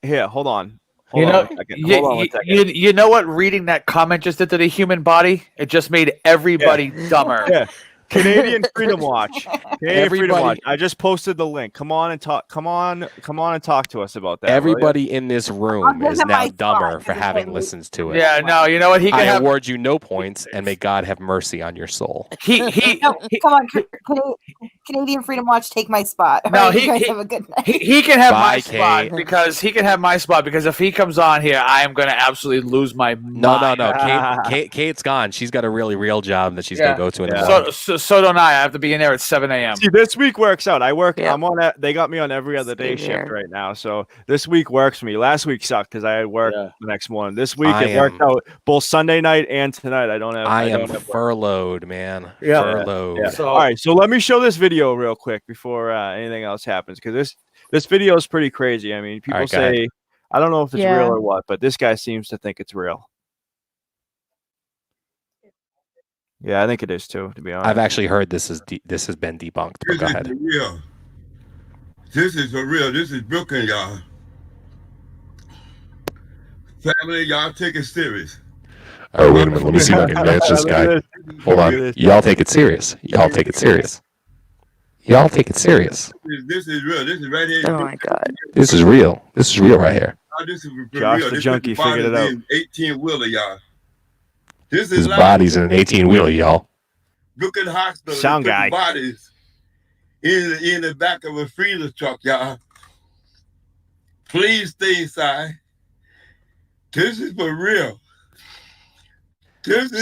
Here, hold on. Hold on one second. You know what reading that comment just did to the human body? It just made everybody dumber. Yeah. Canadian Freedom Watch. Canadian Freedom Watch. I just posted the link. Come on and talk. Come on and talk to us about that. Everybody in this room is now dumber for having listened to it. Yeah, no, you know what? He can I award you no points, and may God have mercy on your soul. Come on, Canadian Freedom Watch, take my spot. No, All right, you guys have a good night. He can have my Bye, spot Kate. because he can have my spot because if he comes on here, I am going to absolutely lose my mind. No. Kate's gone. She's got a really real job that she's going to go to in the morning. So don't I. I have to be in there at 7 a.m. See, this week works out. I work. I'm on that. They got me on every other day shift right now, so this week works for me. Last week sucked because I had work the next morning. This week it worked out both Sunday night and tonight. I am furloughed, man. Yeah. Furloughed. Yeah. All right, so let me show this video real quick before anything else happens, because this video is pretty crazy. I mean, people say, I don't know if it's real or what, but this guy seems to think it's real. Yeah, I think it is too, to be honest. I've actually heard this has been debunked. But go ahead. Real. This is for real. This is Brooklyn, y'all. Family, y'all take it serious. All right, wait a minute. Let me see if I can match this guy. Hold on. Y'all take it serious. Y'all take it serious. Y'all take it serious. This is real. This is right here. Oh my God. This is real. This is real right here. This is for Josh real. the This junkie is figured it out. 18-wheeler, y'all. This His is body's in an 18-wheeler, y'all. Brooklyn Hospital. Sound They put guy. Bodies in the back of a freezer truck, y'all. Please stay inside. This is for real.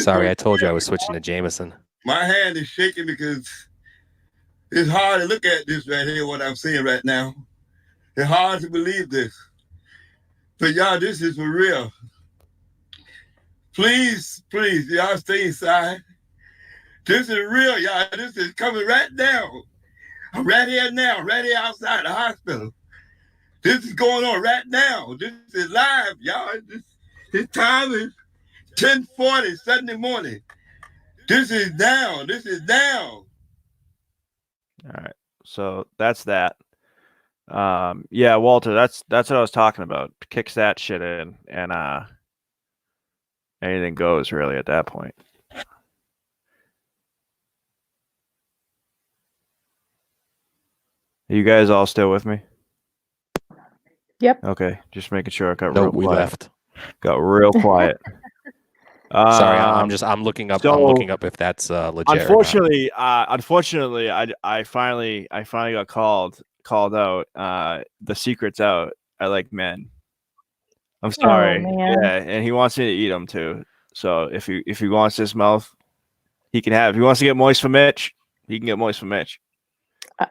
Sorry, I told you I was switching to Jameson. My hand is shaking because it's hard to look at this right here, what I'm seeing right now. It's hard to believe this. But y'all, this is for real. Please, y'all stay inside. This is real, y'all. This is coming right now. I'm right here now, right here outside the hospital. This is going on right now. This is live, y'all. This time is 10:40 Sunday morning. This is down. This is down. All right, so that's that. Yeah, Walter, that's what I was talking about. Kicks that shit in, and anything goes really at that point. Are you guys all still with me? Yep. Okay, just making sure I got Nope, real quiet. we left. Got real quiet. Sorry, I'm looking up. I'm looking up if that's legit. Unfortunately, I finally got called out. The secret's out. I like men. I'm sorry. man. Yeah, and he wants me to eat them too. So if he wants this mouth, he can have. If he wants to get moist for Mitch, he can get moist for Mitch.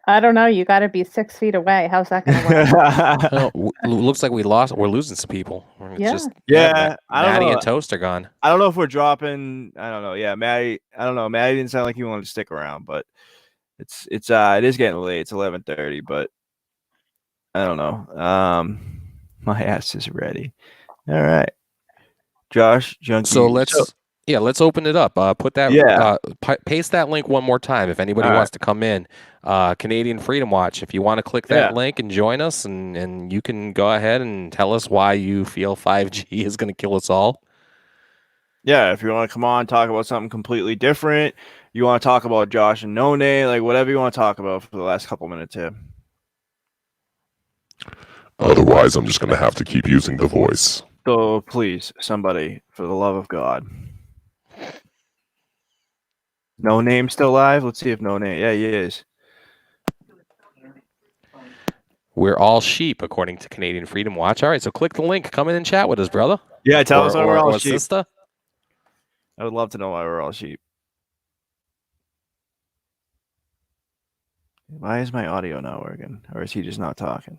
I don't know. You got to be 6 feet away. How's that going to work? Looks like we're losing some people. It's Yeah. just, Yeah, I don't Maddie know. and Toast are gone. I don't know if we're dropping. I don't know. Yeah, Maddie. I don't know. Maddie didn't sound like he wanted to stick around, but it is getting late. It's 11:30, but I don't know. My ass is ready. All right, Josh, junkie. So let's open it up. Put that paste that link one more time if anybody wants to come in. Canadian Freedom Watch. If you want to click that link and join us, and you can go ahead and tell us why you feel 5G is going to kill us all. Yeah, if you want to come on, talk about something completely different. You want to talk about Josh and None, like whatever you want to talk about for the last couple minutes here. Otherwise, I'm just going to have to keep using the voice. So please, somebody, for the love of God. No Name still live? Let's see if No Name. Yeah, he is. We're all sheep, according to Canadian Freedom Watch. All right, so click the link. Come in and chat with us, brother. Yeah, tell us why we're all sheep. Sister. I would love to know why we're all sheep. Why is my audio not working? Or is he just not talking?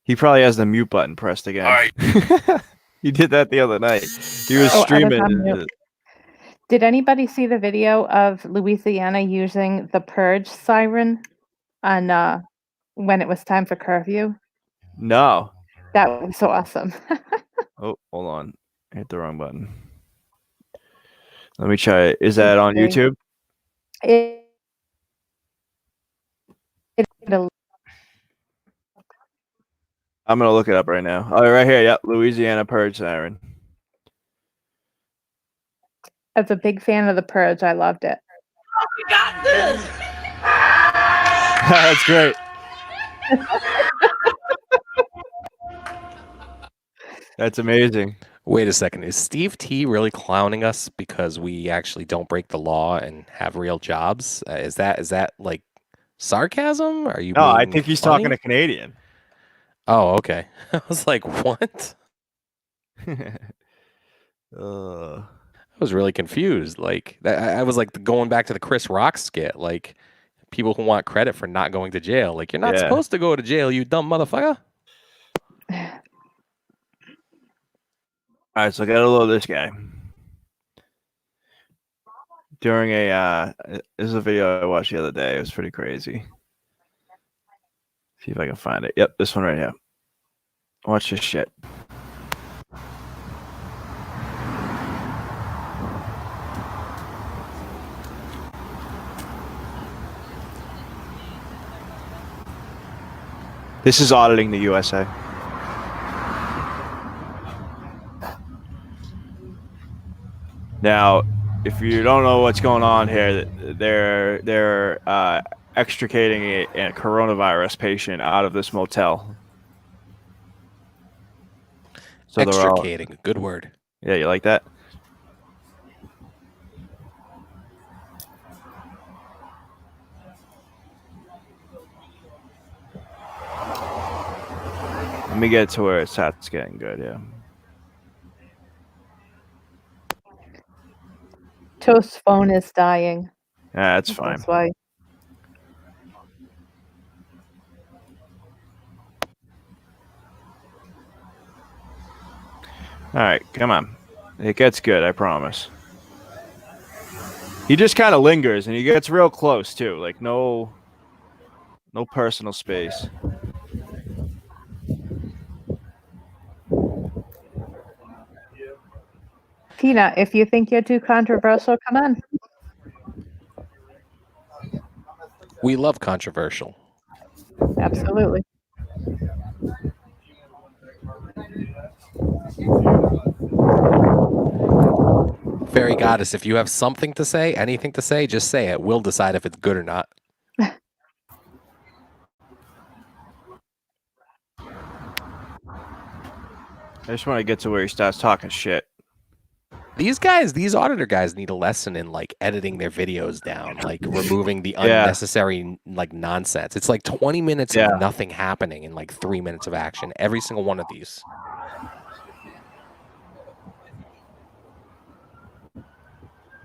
He probably has the mute button pressed again. All right. He did that the other night. He was streaming. Did anybody see the video of Louisiana using the purge siren on when it was time for curfew? No. That was so awesome. Oh, hold on. I hit the wrong button. Let me try it. Is that on YouTube? I'm going to look it up right now. Oh, right here. Yep. Louisiana purge siren. As a big fan of the purge, I loved it. We got this. That's great. That's amazing. Wait a second. Is Steve T really clowning us because we actually don't break the law and have real jobs? Is that like sarcasm? Are you? No, I being think he's funny? talking to Canadian. Oh, okay. I was like, what? I was really confused. Like, I was like going back to the Chris Rock skit. Like, people who want credit for not going to jail. Like, you're not supposed to go to jail, you dumb motherfucker. All right, so I got to load this guy. During this is a video I watched the other day. It was pretty crazy. See if I can find it. Yep, this one right here. Watch this shit. This is auditing the USA. Now, if you don't know what's going on here, they're extricating a coronavirus patient out of this motel. So Extricating, good word. Yeah, you like that? Let me get to where it starts getting good, yeah. Toast's phone is dying. Yeah, that's fine. That's why. All right, come on. It gets good, I promise. He just kind of lingers, and he gets real close, too. Like, no personal space. Tina, if you think you're too controversial, come on. We love controversial. Absolutely. Fairy goddess, if you have something to say, anything to say, just say it. We'll decide if it's good or not. I just want to get to where he starts talking shit. These auditor guys need a lesson in like editing their videos down, like removing the unnecessary like nonsense. It's like 20 minutes of nothing happening and like 3 minutes of action. Every single one of these.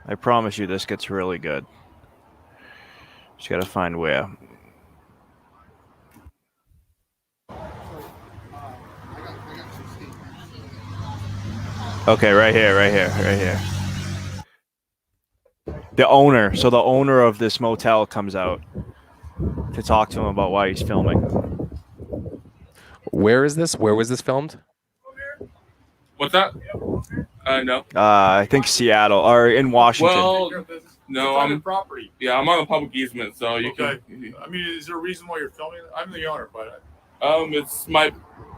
I promise you this gets really good. Just gotta find where. Okay, right here. The owner of this motel comes out to talk to him about why he's filming. Where is this? Where was this filmed? What's that? No. I think Seattle or in Washington. Well, no, I'm I'm on property. Yeah, I'm on a public easement, so you Okay. can. I mean, is there a reason why you're filming? I'm the owner, but It's my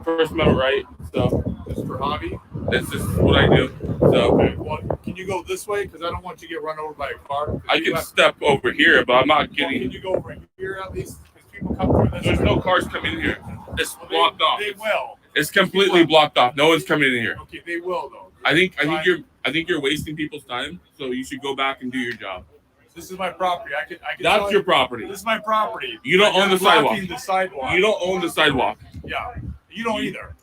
First Amendment right, so it's for hobby. it's just what I do. So Okay. Well, can you go this way? Because I don't want you to get run over by a car. I can step over here, but I'm not Can getting. you go over here at least? Because people come through this. There's way. no cars coming in here. It's Well, blocked off. They will. It's completely blocked off. No one's coming in here. Okay, they will though. I think you're wasting people's time. So you should go back and do your job. This is my property. I can. That's tell your you- property. This is my property. You don't own the blocking sidewalk. The sidewalk. You don't own the sidewalk. Yeah. You don't either.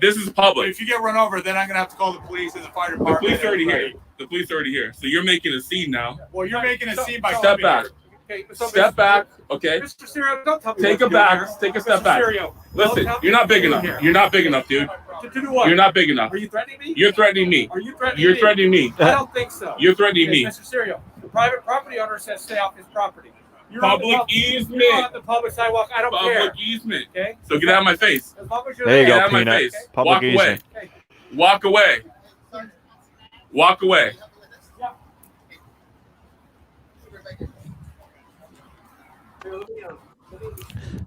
This is public. If you get run over, then I'm gonna have to call the police and the fire The department. police are already here. The police are already here. So you're making a scene now. Well, you're making a scene by Step coming back. here. Okay, so Step back. Okay. Mr. Serio, don't tell me Take what a to do back. here. Take a step Mr. back. Serio, Listen, don't tell me you're not what to big do enough. here. You're not big enough, dude. To do what? You're not big enough. Are you threatening me? You're threatening me. Are you threatening You're me? threatening me. I don't think so. You're threatening me. Mr. Serio, the private property owner says stay off his property. You're on the Public pub- easement. You're on the public sidewalk. I don't care. Public easement. Okay. So get out of my face. As long as you're There you Get go, out of my Peanut. face. Public Walk away. easement. Walk away. Walk away.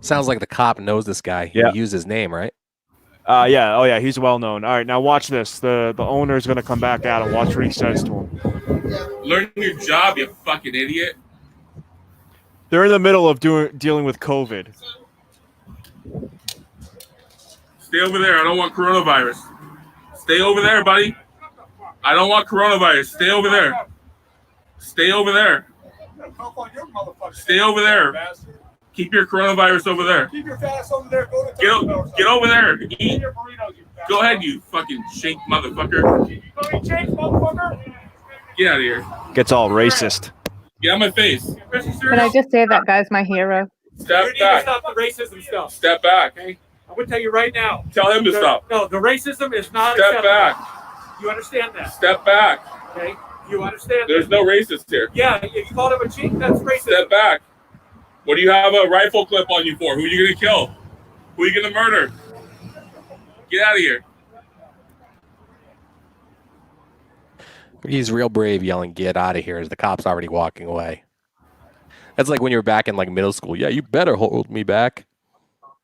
Sounds like the cop knows this guy. He used his name, right? Yeah. Oh, yeah. He's well known. All right. Now watch this. The owner is going to come back out and watch what he says to him. Learn your job, you fucking idiot. They're in the middle of dealing with COVID. Stay over there. I don't want coronavirus. Stay over there, buddy. I don't want coronavirus. Stay over there. Stay over there. Stay over there. Keep your coronavirus over there. Keep your fat ass over there. Get over there. Eat. Go ahead, you fucking shake motherfucker. Get out of here. Gets all racist. Get out of my face. Can I just say that guy's my hero? Step You need back. to stop the racism stuff. Step back. Okay? I'm going to tell you right now. Tell him to stop. No, the racism is not Step acceptable. back. You understand that? Step back. Okay? You understand There's that? no racist here. Yeah, if you called him a cheat, that's racist. Step back. What do you have a rifle clip on you for? Who are you going to kill? Who are you going to murder? Get out of here. He's real brave yelling, "Get out of here," as the cop's already walking away. That's like when you were back in like middle school. Yeah, you better hold me back.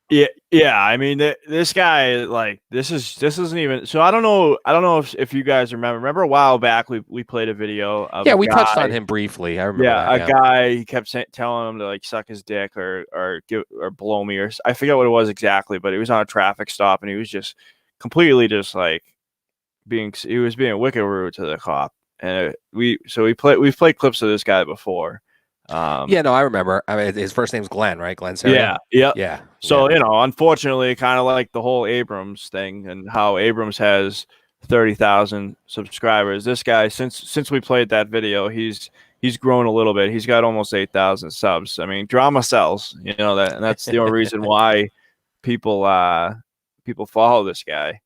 Yeah. I mean, this guy, like, this isn't even. So I don't know if you guys remember a while back we played a video of we touched on him briefly. I remember. Yeah, that, a guy, he kept telling him to like suck his dick or blow me, or I forget what it was exactly, but he was on a traffic stop and he was just completely just like he was being wicked rude to the cop. And we've played clips of this guy before. Yeah, no, I remember. I mean, his first name's Glenn, right? Glenn Serio? Yeah. So, unfortunately, kind of like the whole Abrams thing and how Abrams has 30,000 subscribers. This guy, since we played that video, he's grown a little bit. He's got almost 8,000 subs. I mean, drama sells, that, and that's the only reason why people follow this guy.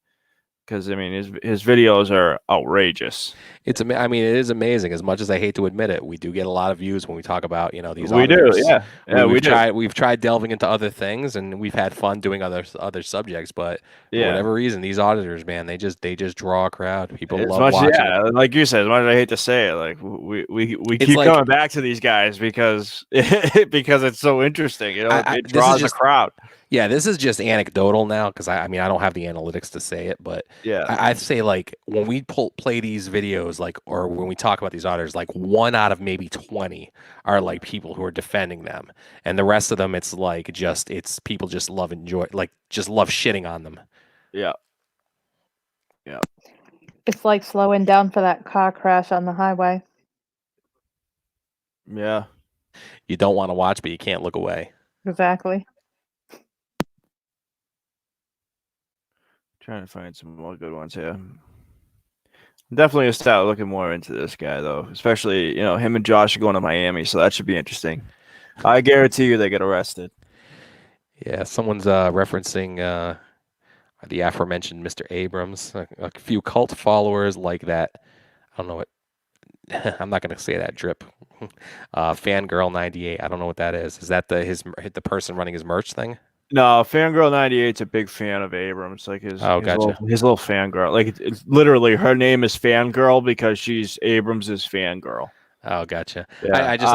Because I mean, his videos are outrageous. It is amazing. As much as I hate to admit it, we do get a lot of views when we talk about these. We auditors. do, yeah. We've tried delving into other things, and we've had fun doing other subjects. But for whatever reason, these auditors, man, they just draw a crowd. People love watching. Yeah, like you said, as much as I hate to say it, like we keep coming back to these guys because it's so interesting. It draws a crowd. Yeah, this is just anecdotal now because I don't have the analytics to say it, but I'd say like when we play these videos, like, or when we talk about these auditors, like 1 out of maybe 20 are like people who are defending them, and the rest of them, it's like it's people just love shitting on them. Yeah. It's like slowing down for that car crash on the highway. Yeah. You don't want to watch, but you can't look away. Exactly. Trying to find some more good ones here. Definitely gonna start looking more into this guy though, especially him and Josh are going to Miami, so that should be interesting. I guarantee you they get arrested. Yeah, someone's referencing the aforementioned Mr. Abrams. A few cult followers like that. I don't know what. I'm not going to say that. Drip. Fangirl 98. I don't know what that is. Is that the person running his merch thing? No, Fangirl 98's a big fan of Abrams. Like his little fangirl. Like it's literally her name is Fangirl because she's Abrams's fangirl. Oh, gotcha. Yeah. I don't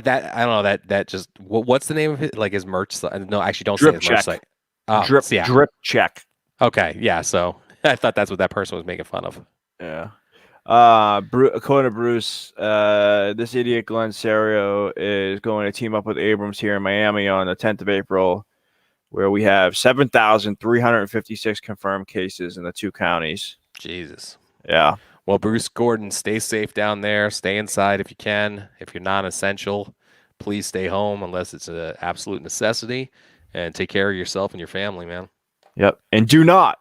know that just what's the name of it? Like his merch site? No, actually, don't say his merch site. Oh, Drip check. Okay, yeah. So I thought that's what that person was making fun of. Yeah. According to Bruce, this idiot Glenn Serio is going to team up with Abrams here in Miami on the 10th of April, where we have 7,356 confirmed cases in the 2 counties. Jesus. Yeah. Well, Bruce Gordon, stay safe down there. Stay inside if you can. If you're non-essential, please stay home unless it's an absolute necessity, and take care of yourself and your family, man. Yep. And do not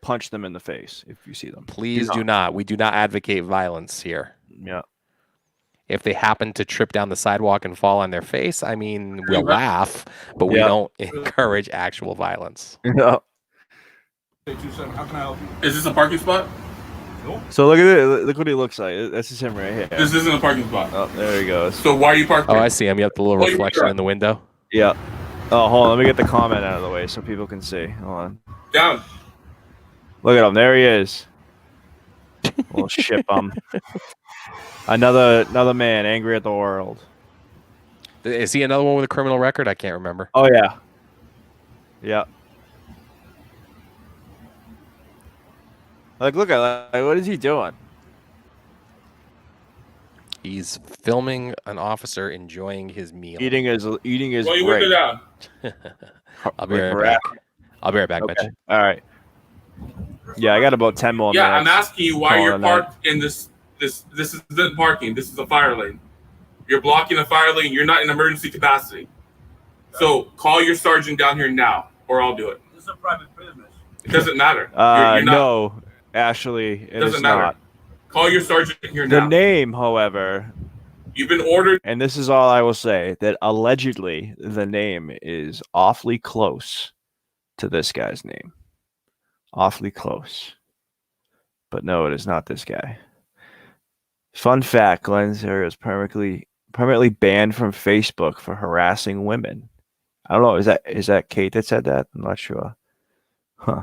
punch them in the face if you see them. Please do not. We do not advocate violence here. Yeah. If they happen to trip down the sidewalk and fall on their face, I mean, we'll laugh, but we don't encourage actual violence. No. Is this a parking spot? So look at it. Look what he looks like. That's just him right here. This isn't a parking spot. Oh, there he goes. So why are you parking? Oh, I see him. You have the little reflection in the window. Yeah. Oh, hold on. Let me get the comment out of the way so people can see. Hold on. Down. Look at him. There he is. Little shit bum. Another man angry at the world. Is he another one with a criminal record? I can't remember. Oh yeah. Yeah. Like, look at that. Like, what is he doing? He's filming an officer enjoying his meal. Eating his Roll your break. window down. I'll be right back. I'll be right back, Okay. Mitch. All right. Yeah, I got about 10 more Yeah, minutes. I'm asking you why Call it you're a night. parked in this isn't parking. This is a fire lane. You're blocking the fire lane. You're not in emergency capacity. So call your sergeant down here now, or I'll do it. This is a private business. It doesn't matter. You're not. No, Ashley, it Doesn't is matter. not. Call your sergeant here The now. name, however, you've been ordered, and this is all I will say, that allegedly the name is awfully close to this guy's name. Awfully close. But no, it is not this guy. Fun fact, Glenn Zero is permanently banned from Facebook for harassing women. I don't know, is that Kate that said that? I'm not sure. Huh.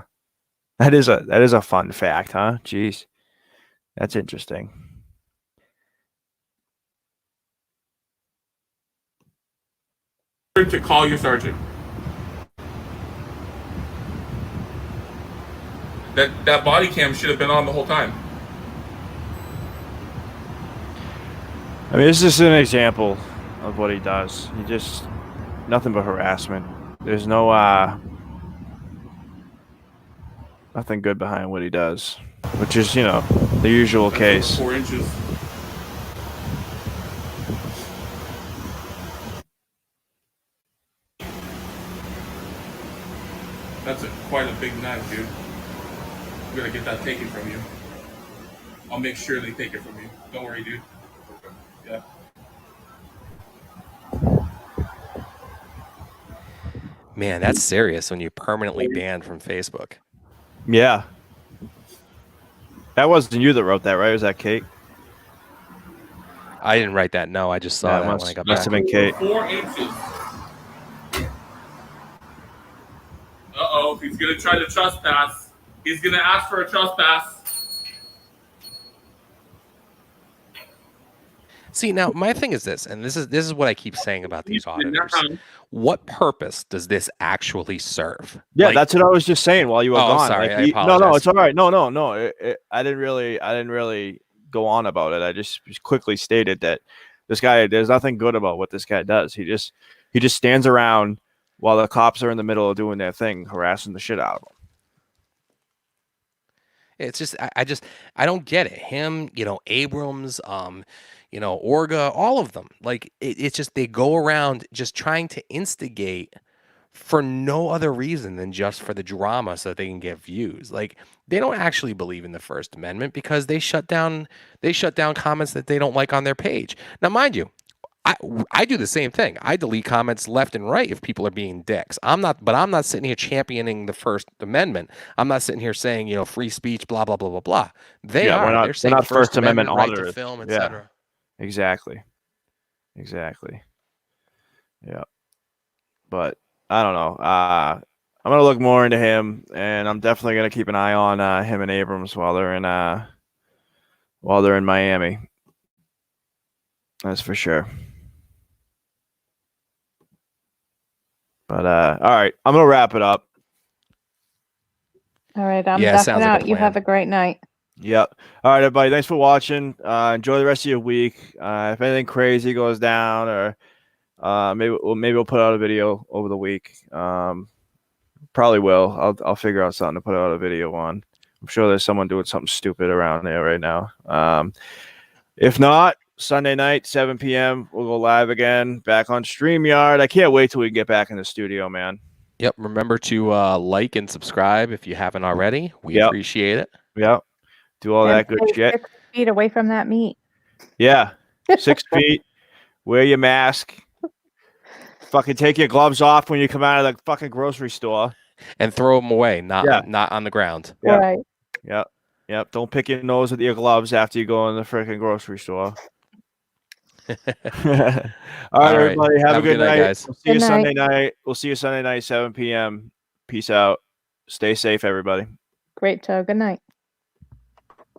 That is a fun fact, huh? Jeez. That's interesting. to call your sergeant. That body cam should have been on the whole time. I mean, this is just an example of what he does. He just nothing but harassment. There's no nothing good behind what he does, which is, you know, the usual case. 4 inches. That's quite a big knife, dude. I'm gonna get that taken from you. I'll make sure they take it from you. Don't worry, dude. Yeah. Man, that's serious when you're permanently banned from Facebook. Yeah. That wasn't you that wrote that, right? Was that Kate? I didn't write that. No, I just saw that when I got back. Must have been Kate. 4 inches. Uh-oh, he's gonna try to trespass. He's gonna ask for a trespass. See, now my thing is this, and this is what I keep saying about these auditors. What purpose does this actually serve? Yeah, that's what I was just saying while you were gone. Sorry, Like, I apologize. No, it's all right. No. I didn't really go on about it. I just quickly stated that this guy, there's nothing good about what this guy does. He just stands around while the cops are in the middle of doing their thing, harassing the shit out of them. It's just I don't get it. Him, Abrams, Orga, all of them. Like it's just they go around just trying to instigate for no other reason than just for the drama so that they can get views. Like they don't actually believe in the First Amendment because they shut down comments that they don't like on their page. Now, mind you, I do the same thing. I delete comments left and right if people are being dicks. I'm not sitting here championing the First Amendment. I'm not sitting here saying, free speech, blah, blah, blah, blah, blah. They're saying not First Amendment right to auditors. film, etc. Exactly. Yeah. But I don't know. I'm gonna look more into him, and I'm definitely gonna keep an eye on him and Abrams while they're in Miami. That's for sure. But all right, I'm gonna wrap it up. All right, I'm ducking sounds like a out. You plan. have a great night. Yep. All right, everybody. Thanks for watching. Enjoy the rest of your week. If anything crazy goes down, or maybe we'll put out a video over the week. Probably will. I'll figure out something to put out a video on. I'm sure there's someone doing something stupid around there right now. If not, Sunday night, 7 p.m. We'll go live again, back on StreamYard. I can't wait till we get back in the studio, man. Yep. Remember to like and subscribe if you haven't already. We appreciate it. Yep. Do all that good shit. 6 feet away from that meat. Yeah. 6 feet. Wear your mask. Fucking take your gloves off when you come out of the fucking grocery store. And throw them away, not on the ground. Yeah. Right. Yep. Don't pick your nose with your gloves after you go in the freaking grocery store. All right, everybody. Have a good night, guys. We'll see you Good night. Sunday night. We'll see you Sunday night, 7 p.m. Peace out. Stay safe, everybody. Great show. Good night.